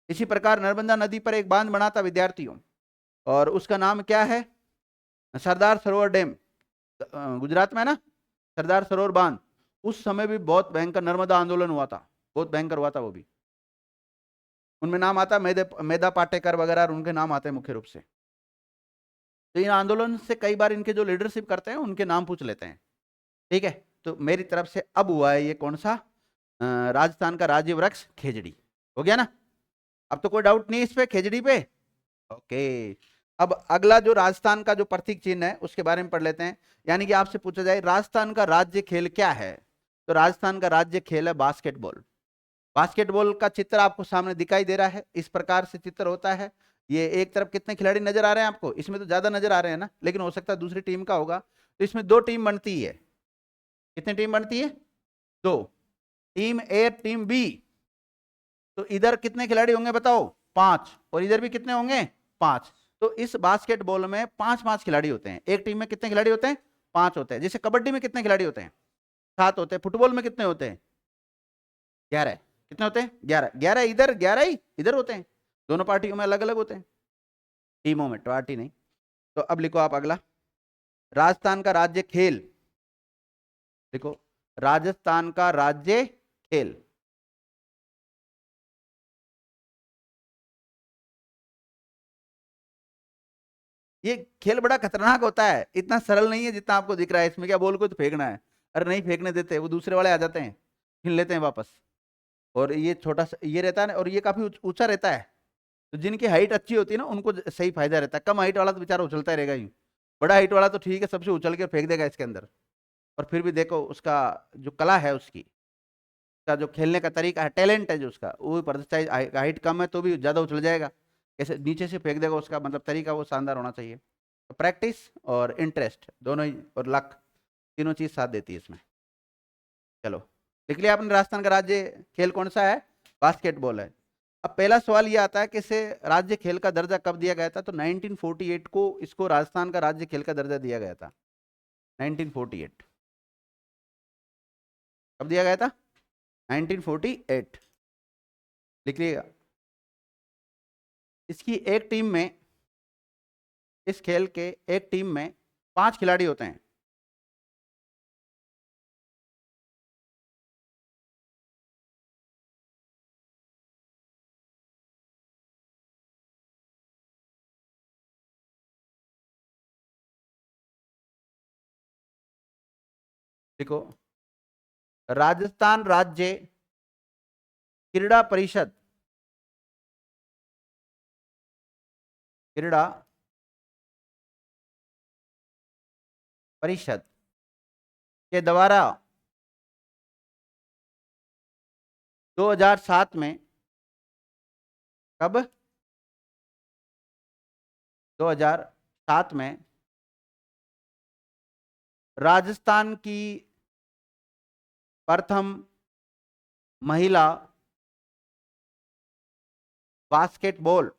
इसी प्रकार नर्मदा नदी पर एक बांध बना था विद्यार्थियों, और उसका नाम क्या है? सरदार सरोवर डैम, गुजरात में है ना, सरदार सरोवर बांध। उस समय भी बहुत भयंकर नर्मदा आंदोलन हुआ था, बहुत भयंकर हुआ था वो भी। उनमें नाम आता मेधा पाटेकर वगैरह, उनके नाम आते हैं मुख्य रूप से। तो इन आंदोलन से कई बार इनके जो लीडरशिप करते हैं उनके नाम पूछ लेते हैं, ठीक है। तो मेरी तरफ से अब हुआ है ये कौन सा? राजस्थान का राज्य वृक्ष खेजड़ी, हो गया ना? अब तो कोई डाउट नहीं इस पे, खेजड़ी पे, ओके। अब अगला जो राजस्थान का जो प्रतीक चिन्ह है उसके बारे में पढ़ लेते हैं। यानी कि आपसे पूछा जाए राजस्थान का राज्य खेल क्या है, तो राजस्थान का राज्य खेल है बास्केटबॉल। बास्केटबॉल का चित्र आपको सामने दिखाई दे रहा है, इस प्रकार से चित्र होता है। ये एक तरफ कितने खिलाड़ी नजर आ रहे हैं आपको? इसमें तो ज्यादा नजर आ रहे हैं ना, लेकिन हो सकता है दूसरी टीम का होगा। तो इसमें दो टीम बनती है। कितनी टीम बनती है? दो, टीम ए टीम बी। तो इधर कितने खिलाड़ी होंगे बताओ? 5, और इधर भी कितने होंगे? 5। तो इस बास्केटबॉल में 5-5 खिलाड़ी होते हैं। एक टीम में कितने खिलाड़ी होते हैं? 5 होते हैं। जैसे कबड्डी में कितने खिलाड़ी होते हैं? 7 होते हैं। फुटबॉल में कितने होते हैं? 11। कितने होते हैं? 11। 11 इधर, 11 ही इधर होते हैं। दोनों पार्टियों में अलग अलग होते हैं, टीमों में, पार्टी नहीं। तो अब लिखो आप अगला, राजस्थान का राज्य खेल। देखो, राजस्थान का राज्य खेल, ये खेल बड़ा खतरनाक होता है, इतना सरल नहीं है जितना आपको दिख रहा है। इसमें क्या बॉल को तो फेंकना है, अरे नहीं फेंकने देते, वो दूसरे वाले आ जाते हैं, छीन लेते हैं वापस। और ये छोटा सा ये रहता है ना, और ये काफी ऊंचा रहता है, तो जिनकी हाइट अच्छी होती है ना उनको सही फायदा रहता है। कम हाइट वाला तो बेचारा उछलता ही रहेगा यूं, बड़ा हाइट वाला तो ठीक है, सबसे उछल के फेंक देगा इसके अंदर। और फिर भी देखो उसका जो कला है, उसकी का जो खेलने का तरीका है, टैलेंट है जो उसका, वो चाहे हाइट कम है तो भी ज्यादा उछल जाएगा, कैसे नीचे से फेंक देगा, उसका मतलब तरीका वो शानदार होना चाहिए। तो प्रैक्टिस और इंटरेस्ट दोनों ही, और लक, तीनों चीज साथ देती है इसमें। चलो लिख लिया आपने, राजस्थान का राज्य खेल कौन सा है? बास्केटबॉल है। अब पहला सवाल ये आता है कि इसे राज्य खेल का दर्जा कब दिया गया था? तो 1948 को इसको राजस्थान का राज्य खेल का दर्जा दिया गया था। 1948 कब दिया गया था? 1948 लिख लिएगा। इसकी एक टीम में, इस खेल के एक टीम में 5 खिलाड़ी होते हैं। देखो, राजस्थान राज्य क्रीड़ा परिषद, क्रीड़ा परिषद के द्वारा 2007 में, कब? 2007 में राजस्थान की प्रथम महिला बास्केटबॉल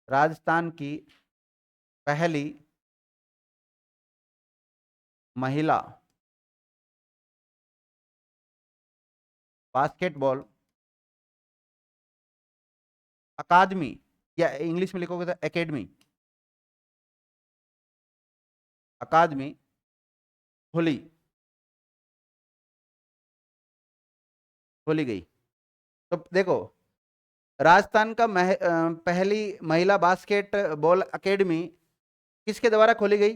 राजस्थान की पहली महिला बास्केटबॉल अकादमी, या इंग्लिश में लिखोगे तो एकेडमी, अकादमी खोली खोली गई। तो देखो, राजस्थान का पहली महिला बास्केटबॉल एकेडमी किसके द्वारा खोली गई?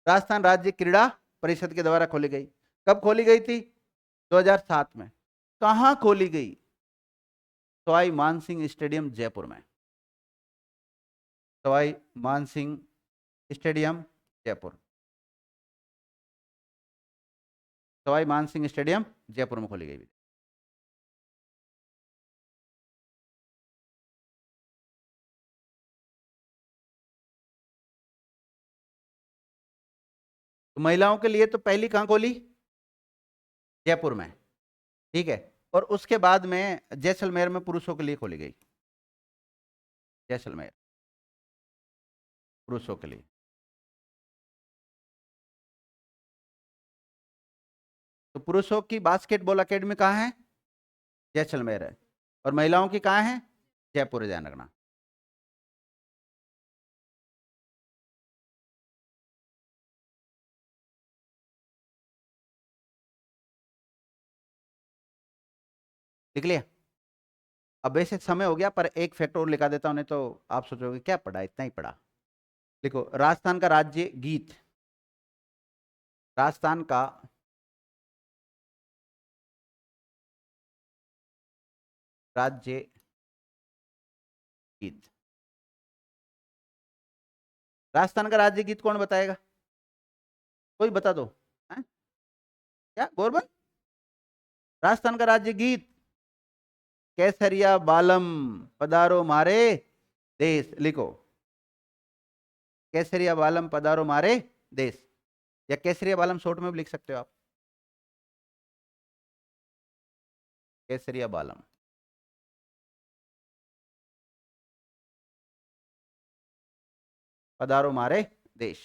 राजस्थान राज्य क्रीड़ा परिषद के द्वारा खोली गई। कब खोली गई थी? 2007 में। कहाँ खोली गई? सवाई मानसिंह स्टेडियम जयपुर में। सवाई मानसिंह स्टेडियम जयपुर। सवाई मानसिंह स्टेडियम जयपुर में खोली गई। तो महिलाओं के लिए तो पहली कहाँ खोली? जयपुर में। ठीक है। और उसके बाद में जैसलमेर में पुरुषों के लिए खोली गई। जैसलमेर पुरुषों के लिए। तो पुरुषों की बास्केटबॉल एकेडमी कहाँ है? जैसलमेर है। और महिलाओं की कहाँ है? जयपुर है, ध्यान रखना। लिख लिया? अब वैसे समय हो गया, पर एक फैक्टर और लिखा देता हूं, नहीं तो आप सोचोगे क्या पढ़ा, इतना ही पढ़ा। देखो, राजस्थान का राज्य गीत। राजस्थान का राज्य गीत। राजस्थान का राज्य गीत कौन बताएगा? कोई बता दो। हैं? क्या गौरवन? राजस्थान का राज्य गीत केसरिया बालम पधारो मारे देश। लिखो, केसरिया बालम पधारो मारे देश, या केसरिया बालम शॉर्ट में भी लिख सकते हो आप। केसरिया बालम। पधारो मारे देश।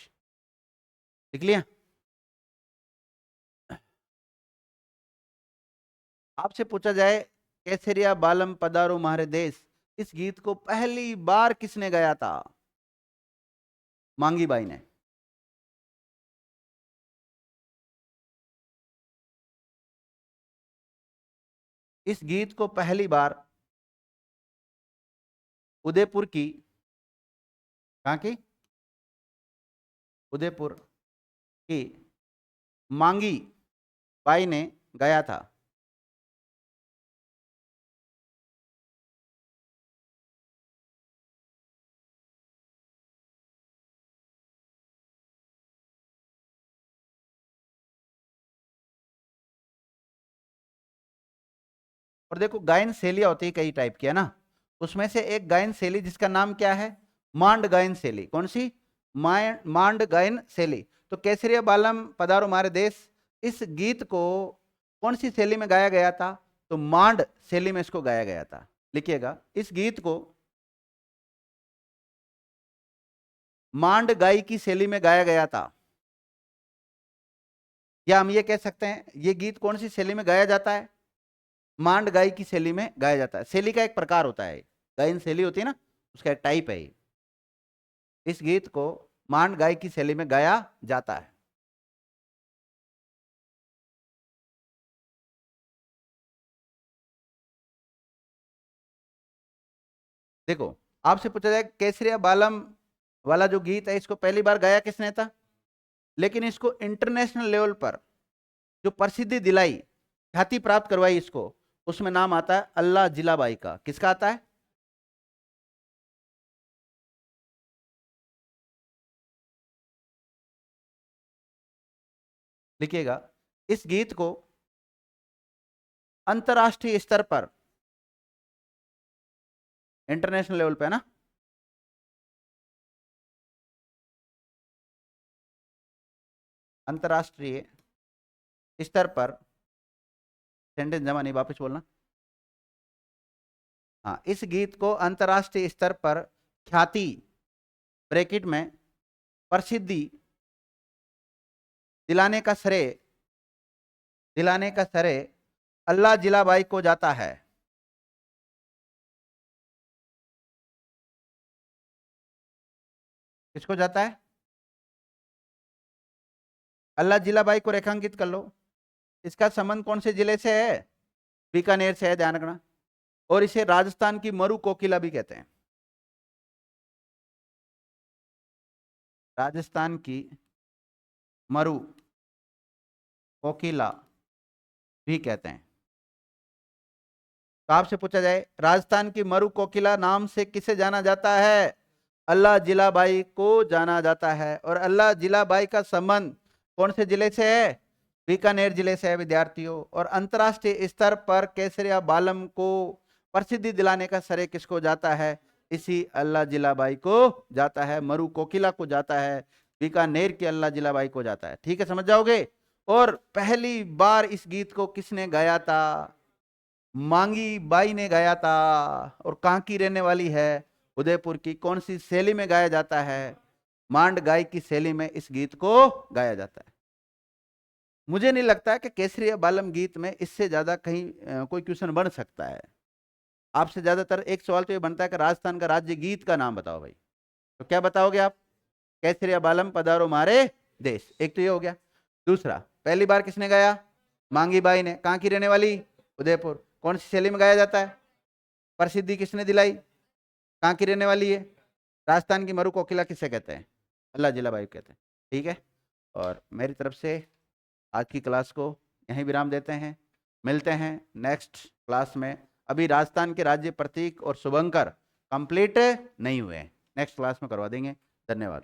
लिख लिया? आपसे पूछा जाए केसरिया बालम पधारो मारे देश, इस गीत को पहली बार किसने गाया था? मांगी बाई ने। इस गीत को पहली बार उदयपुर की, कहां की? उदयपुर की मांगी बाई ने गाया था। और देखो, गायन शैलियां होती है कई टाइप की, है ना। उसमें से एक गायन शैली जिसका नाम क्या है? मांड गायन शैली। कौन सी? मांड गायन शैली। तो केसरिया बालम पधारो मारे देश, इस गीत को कौन सी शैली में गाया गया था? तो मांड शैली में इसको गाया गया था। लिखिएगा, इस गीत को मांड गाई की शैली में गाया गया था। या हम ये कह सकते हैं, ये गीत कौन सी शैली में गाया जाता है? मांड गाई की शैली में गाया जाता है। शैली का एक प्रकार होता है, गायन शैली होती है ना, उसका एक टाइप है। इस गीत को मांड गाई की शैली में गाया जाता है। देखो, आपसे पूछा जाए केसरिया बालम वाला जो गीत है, इसको पहली बार गाया किसने था? लेकिन इसको इंटरनेशनल लेवल पर जो प्रसिद्धि दिलाई, ख्याति प्राप्त करवाई इसको, उसमें नाम आता है अल्लाह जिलाबाई का। किसका आता है? लिखिएगा, इस गीत को अंतरराष्ट्रीय स्तर पर, इंटरनेशनल लेवल पे, है ना, अंतरराष्ट्रीय स्तर पर, सेंटेंस जमा नहीं, वापस बोलना। हाँ, इस गीत को अंतरराष्ट्रीय स्तर पर ख्याति, ब्रैकेट में प्रसिद्धि दिलाने का श्रेय, दिलाने का श्रेय अल्लाह जिलाबाई को जाता है। किसको जाता है? अल्लाह जिलाबाई को रेखांकित कर लो। इसका संबंध कौन से जिले से है? बीकानेर से है, ध्यान रखना। और इसे राजस्थान की मरु कोकिला भी कहते हैं। राजस्थान की मरु कोकिला भी कहते हैं। तो आपसे पूछा जाए राजस्थान की मरु कोकिला नाम से किसे जाना जाता है? अल्लाह जिलाबाई को जाना जाता है। और अल्लाह जिलाबाई का संबंध कौन से जिले से है? बीकानेर जिले से है विद्यार्थियों। और अंतरराष्ट्रीय स्तर पर केसरिया बालम को प्रसिद्धि दिलाने का श्रेय किसको जाता है? इसी अल्लाह जिलाबाई को जाता है, मरु कोकिला को जाता है, बीकानेर की अल्लाह जिलाबाई को जाता है। ठीक है, समझ जाओगे। और पहली बार इस गीत को किसने गाया था? मांगी बाई ने गाया था। और कहाँ की रहने वाली है? उदयपुर की। कौन सी शैली में गाया जाता है? मांड गाय की शैली में इस गीत को गाया जाता है। मुझे नहीं लगता कि केसरिया बालम गीत में इससे ज्यादा कहीं कोई क्वेश्चन बन सकता है। आपसे ज्यादातर एक सवाल तो ये बनता है कि राजस्थान का राज्य गीत का नाम बताओ भाई। तो क्या बताओगे आप? केसरिया बालम पधारो मारे देश, एक तो ये हो गया। दूसरा, पहली बार किसने गाया? मांगी बाई ने। कहाँ की रहने वाली? उदयपुर। कौन सी शैली में गाया जाता है? प्रसिद्धि किसने दिलाई? कहाँ की रहने वाली है? राजस्थान की मरु कोकिला किसे कहते हैं? अल्लाह जिलाबाई कहते हैं। ठीक है, और मेरी तरफ से आज की क्लास को यहीं विराम देते हैं। मिलते हैं नेक्स्ट क्लास में। अभी राजस्थान के राज्य प्रतीक और शुभंकर कंप्लीट नहीं हुए हैं, नेक्स्ट क्लास में करवा देंगे। धन्यवाद।